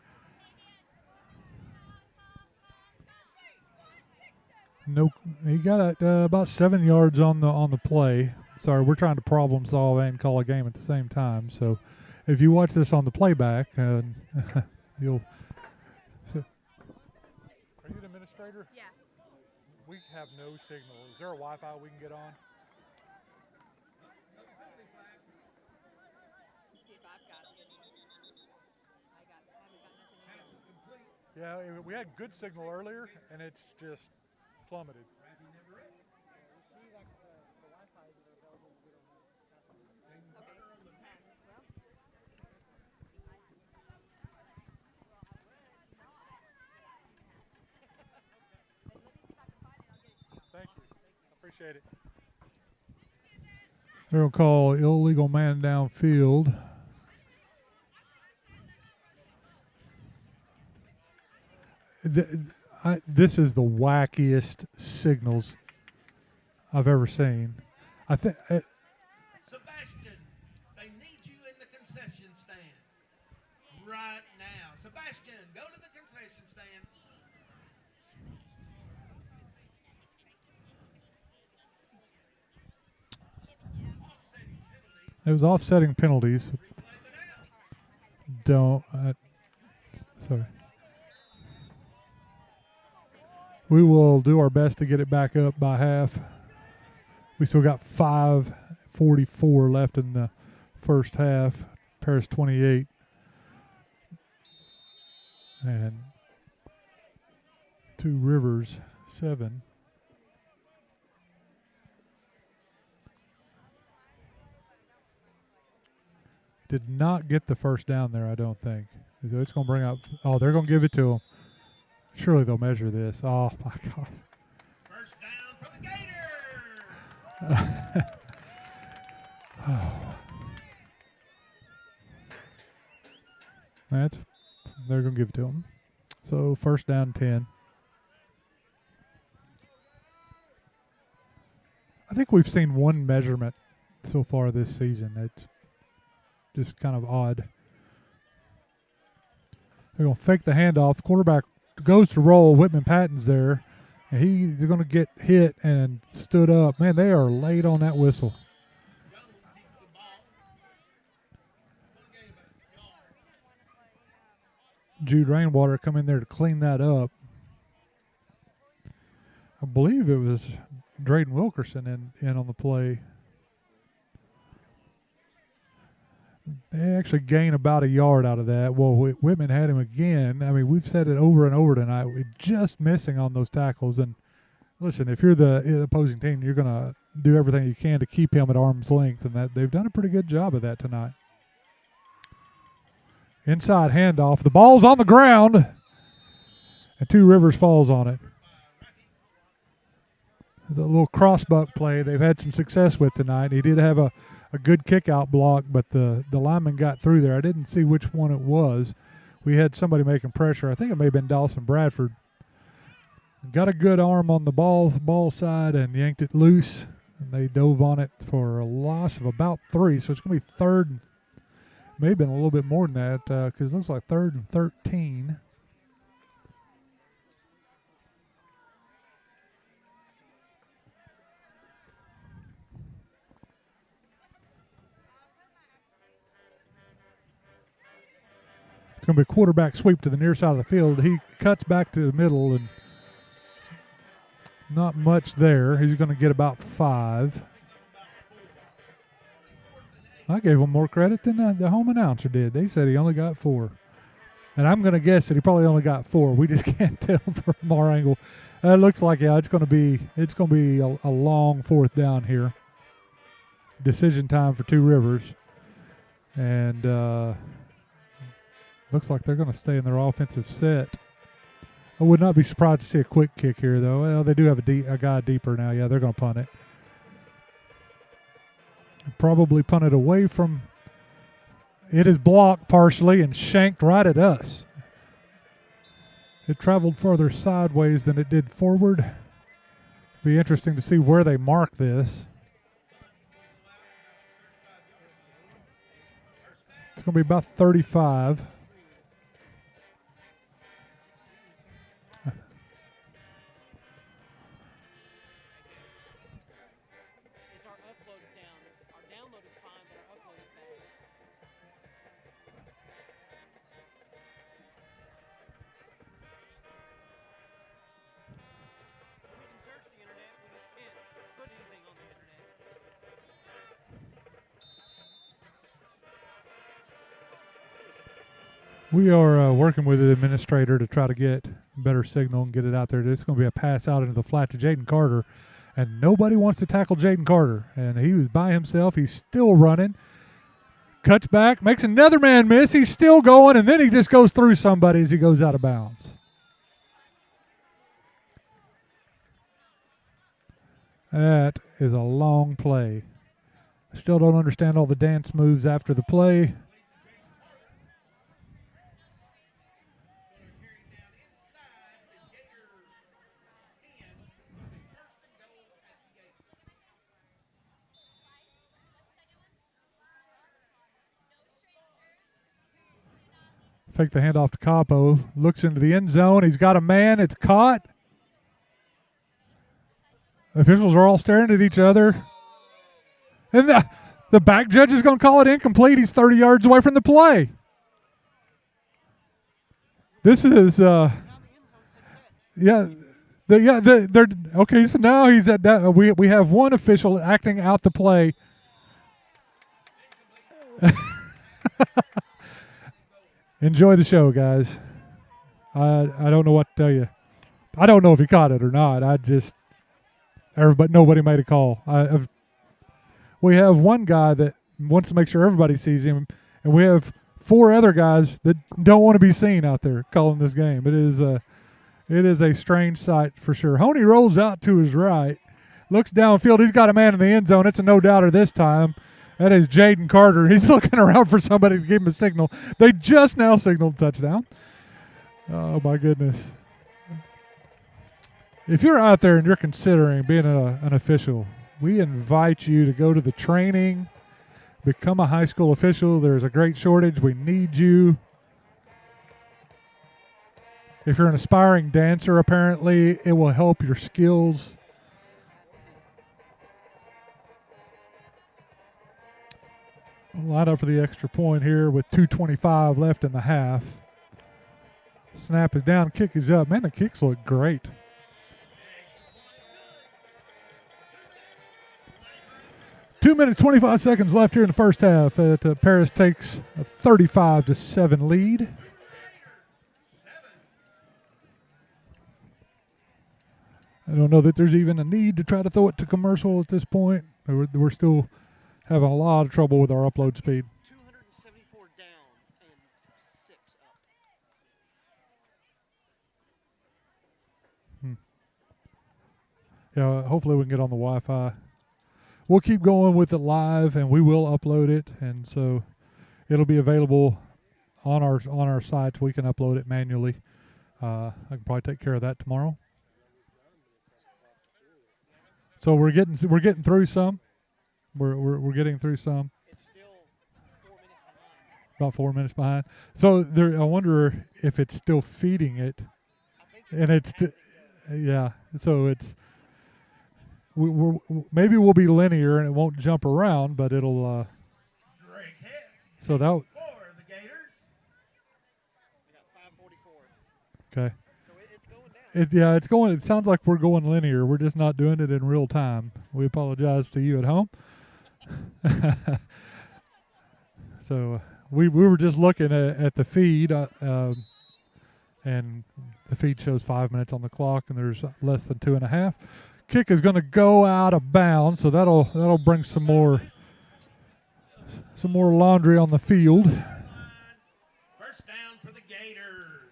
No, he got about 7 yards on the play. Sorry, we're trying to problem solve and call a game at the same time. So, if you watch this on the playback, you'll. So, are you an administrator? Yeah. We have no signal. Is there a Wi-Fi we can get on? Yeah, we had good signal earlier, and it's just plummeted. Thank you. Appreciate it. They're going to call illegal man downfield. This is the wackiest signals I've ever seen. I think. Sebastian, they need you in the concession stand right now. Sebastian, go to the concession stand. It was offsetting penalties. Sorry. We will do our best to get it back up by half. We still got 5:44 left in the first half. Paris 28. And Two Rivers 7. Did not get the first down there, I don't think. So it's going to bring up. Oh, they're going to give it to them. Surely they'll measure this. Oh, my God. First down for the Gators. They're going to give it to them. So first down 10. I think we've seen one measurement so far this season. It's just kind of odd. They're going to fake the handoff. The quarterback goes to roll. Whitman Patton's there. And he's going to get hit and stood up. Man, they are late on that whistle. Jude Rainwater come in there to clean that up. I believe it was Drayden Wilkerson in on the play. They actually gain about a yard out of that. Well, Whitman had him again. I mean, we've said it over and over tonight. We're just missing on those tackles. And listen, if you're the opposing team, you're going to do everything you can to keep him at arm's length, and that they've done a pretty good job of that tonight. Inside handoff. The ball's on the ground, and Two Rivers falls on it. It's a little crossbuck play they've had some success with tonight. He did have a good kick-out block, but the lineman got through there. I didn't see which one it was. We had somebody making pressure. I think it may have been Dawson Bradford. Got a good arm on the ball side and yanked it loose, and they dove on it for a loss of about 3. So it's going to be third and may have been a little bit more than that because it looks like 3rd and 13. It's going to be a quarterback sweep to the near side of the field. He cuts back to the middle and not much there. He's going to get about 5. I gave him more credit than the home announcer did. They said he only got 4. And I'm going to guess that he probably only got 4. We just can't tell from our angle. It looks like, yeah, it's going to be a long 4th down here. Decision time for Two Rivers. And looks like they're going to stay in their offensive set. I would not be surprised to see a quick kick here, though. Well, they do have a guy deeper now. Yeah, they're going to punt it. Probably punted away from. It is blocked partially and shanked right at us. It traveled further sideways than it did forward. Be interesting to see where they mark this. It's going to be about 35. We are working with the administrator to try to get better signal and get it out there. This is going to be a pass out into the flat to Jaden Carter, and nobody wants to tackle Jaden Carter. And he was by himself. He's still running. Cuts back, makes another man miss. He's still going, and then he just goes through somebody as he goes out of bounds. That is a long play. I still don't understand all the dance moves after the play. Fake the handoff to Capo. Looks into the end zone. He's got a man. It's caught. Officials are all staring at each other. And the back judge is going to call it incomplete. He's 30 yards away from the play. This is, the They're okay. So now he's at that. We have one official acting out the play. Enjoy the show, guys. I don't know what to tell you. I don't know if he caught it or not. Nobody made a call. We have one guy that wants to make sure everybody sees him, and we have 4 other guys that don't want to be seen out there calling this game. It is a strange sight for sure. Honey rolls out to his right, looks downfield. He's got a man in the end zone. It's a no-doubter this time. That is Jaden Carter. He's looking around for somebody to give him a signal. They just now signaled touchdown. Oh, my goodness. If you're out there and you're considering being an official, we invite you to go to the training, become a high school official. There's a great shortage. We need you. If you're an aspiring dancer, apparently, it will help your skills. Line up for the extra point here with 2:25 left in the half. Snap is down, kick is up. Man, the kicks look great. Two minutes, 25 seconds left here in the first half. Paris takes a 35-7 lead. I don't know that there's even a need to try to throw it to commercial at this point. We're still having a lot of trouble with our upload speed. 274 down and 6 up. Yeah, hopefully we can get on the Wi-Fi. We'll keep going with it live, and we will upload it, and so it'll be available on our sites. We can upload it manually. I can probably take care of that tomorrow. So we're getting through some. We're getting through some. It's still 4 minutes behind. About 4 minutes behind. So I wonder if it's still feeding it, and it's yeah. So it's maybe we'll be linear and it won't jump around, but it'll. So that. For the Gators. We got 5:44. Okay. So it's going down. It's going. It sounds like we're going linear. We're just not doing it in real time. We apologize to you at home. So we were just looking at the feed, and the feed shows 5 minutes on the clock, and there's less than 2.5. Kick is going to go out of bounds, so that'll bring some more laundry on the field. First down for the Gators.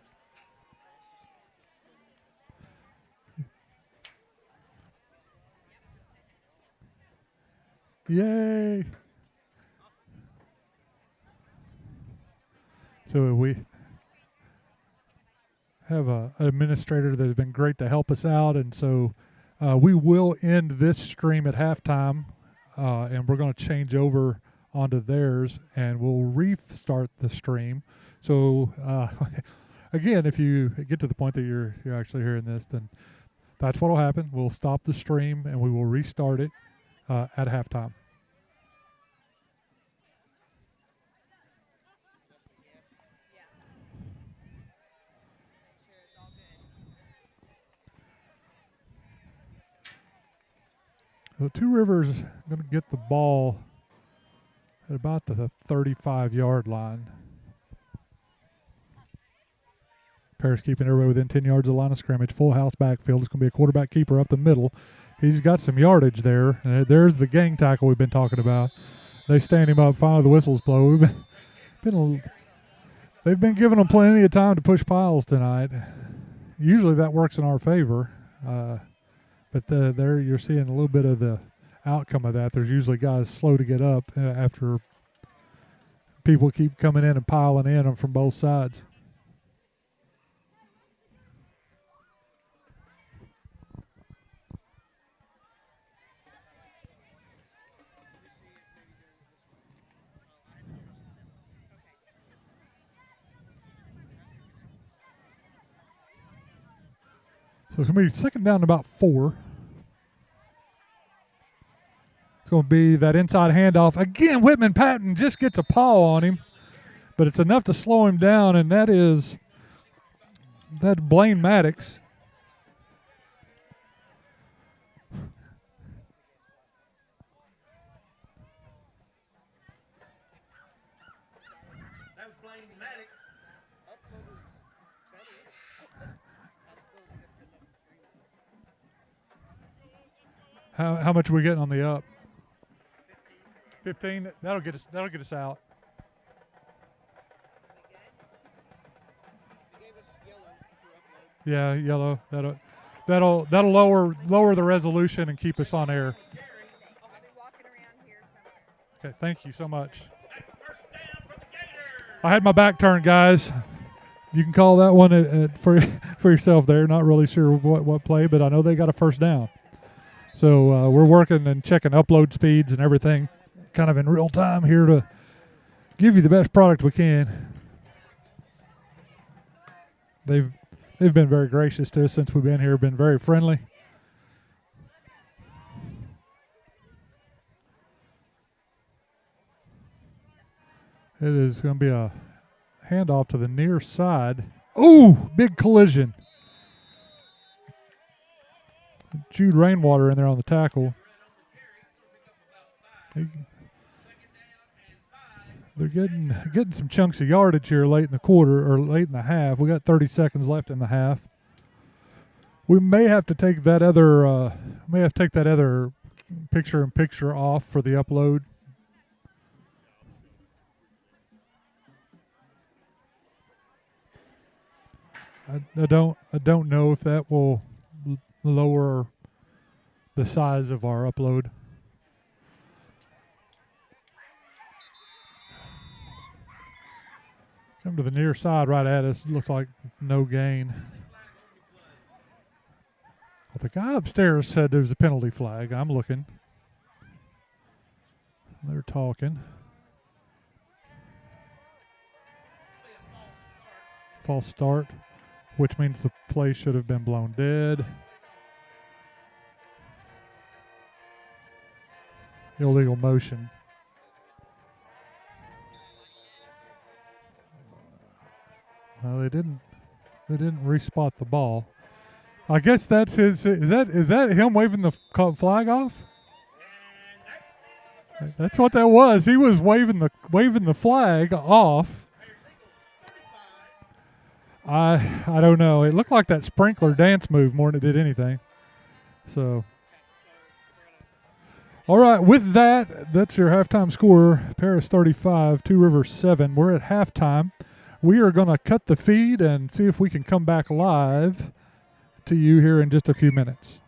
Yay! So we have an administrator that has been great to help us out, and so we will end this stream at halftime, and we're going to change over onto theirs, and we'll restart the stream. So again, if you get to the point that you're actually hearing this, then that's what will happen. We'll stop the stream, and we will restart it at halftime. So Two Rivers is going to get the ball at about the 35-yard line. Paris keeping everybody within 10 yards of the line of scrimmage. Full house backfield. It's going to be a quarterback keeper up the middle. He's got some yardage there. There's the gang tackle we've been talking about. They stand him up. Finally, the whistles blow. They've been giving them plenty of time to push piles tonight. Usually that works in our favor. But there you're seeing a little bit of the outcome of that. There's usually guys slow to get up after people keep coming in and piling in from both sides. So it's going to be second down about 4. It's going to be that inside handoff. Again, Whitman Patton just gets a paw on him, but it's enough to slow him down, and that's Blaine Maddox. How much are we getting on the up? 15. That'll get us out. Yeah, yellow. That'll lower the resolution and keep us on air. Okay, thank you so much. I had my back turned, guys. You can call that one for yourself there. Not really sure what play, but I know they got a first down. So we're working and checking upload speeds and everything kind of in real time here to give you the best product we can. They've been very gracious to us since we've been here, been very friendly. It is going to be a handoff to the near side. Ooh, big collision. Jude Rainwater in there on the tackle. They're getting some chunks of yardage here late in the quarter or late in the half. We got 30 seconds left in the half. We may have to take that other picture-in-picture off for the upload. I don't know if that will lower the size of our upload. Come to the near side right at us. Looks like no gain. Well, the guy upstairs said there was a penalty flag. I'm looking. They're talking. False start, which means the play should have been blown dead. Illegal motion. Well, they didn't respot the ball. I guess that's his. Is that him waving the flag off? That's what that was. He was waving the flag off. I don't know. It looked like that sprinkler dance move more than it did anything. So, all right. With that, that's your halftime score. Paris 35, Two Rivers 7. We're at halftime. We are going to cut the feed and see if we can come back live to you here in just a few minutes.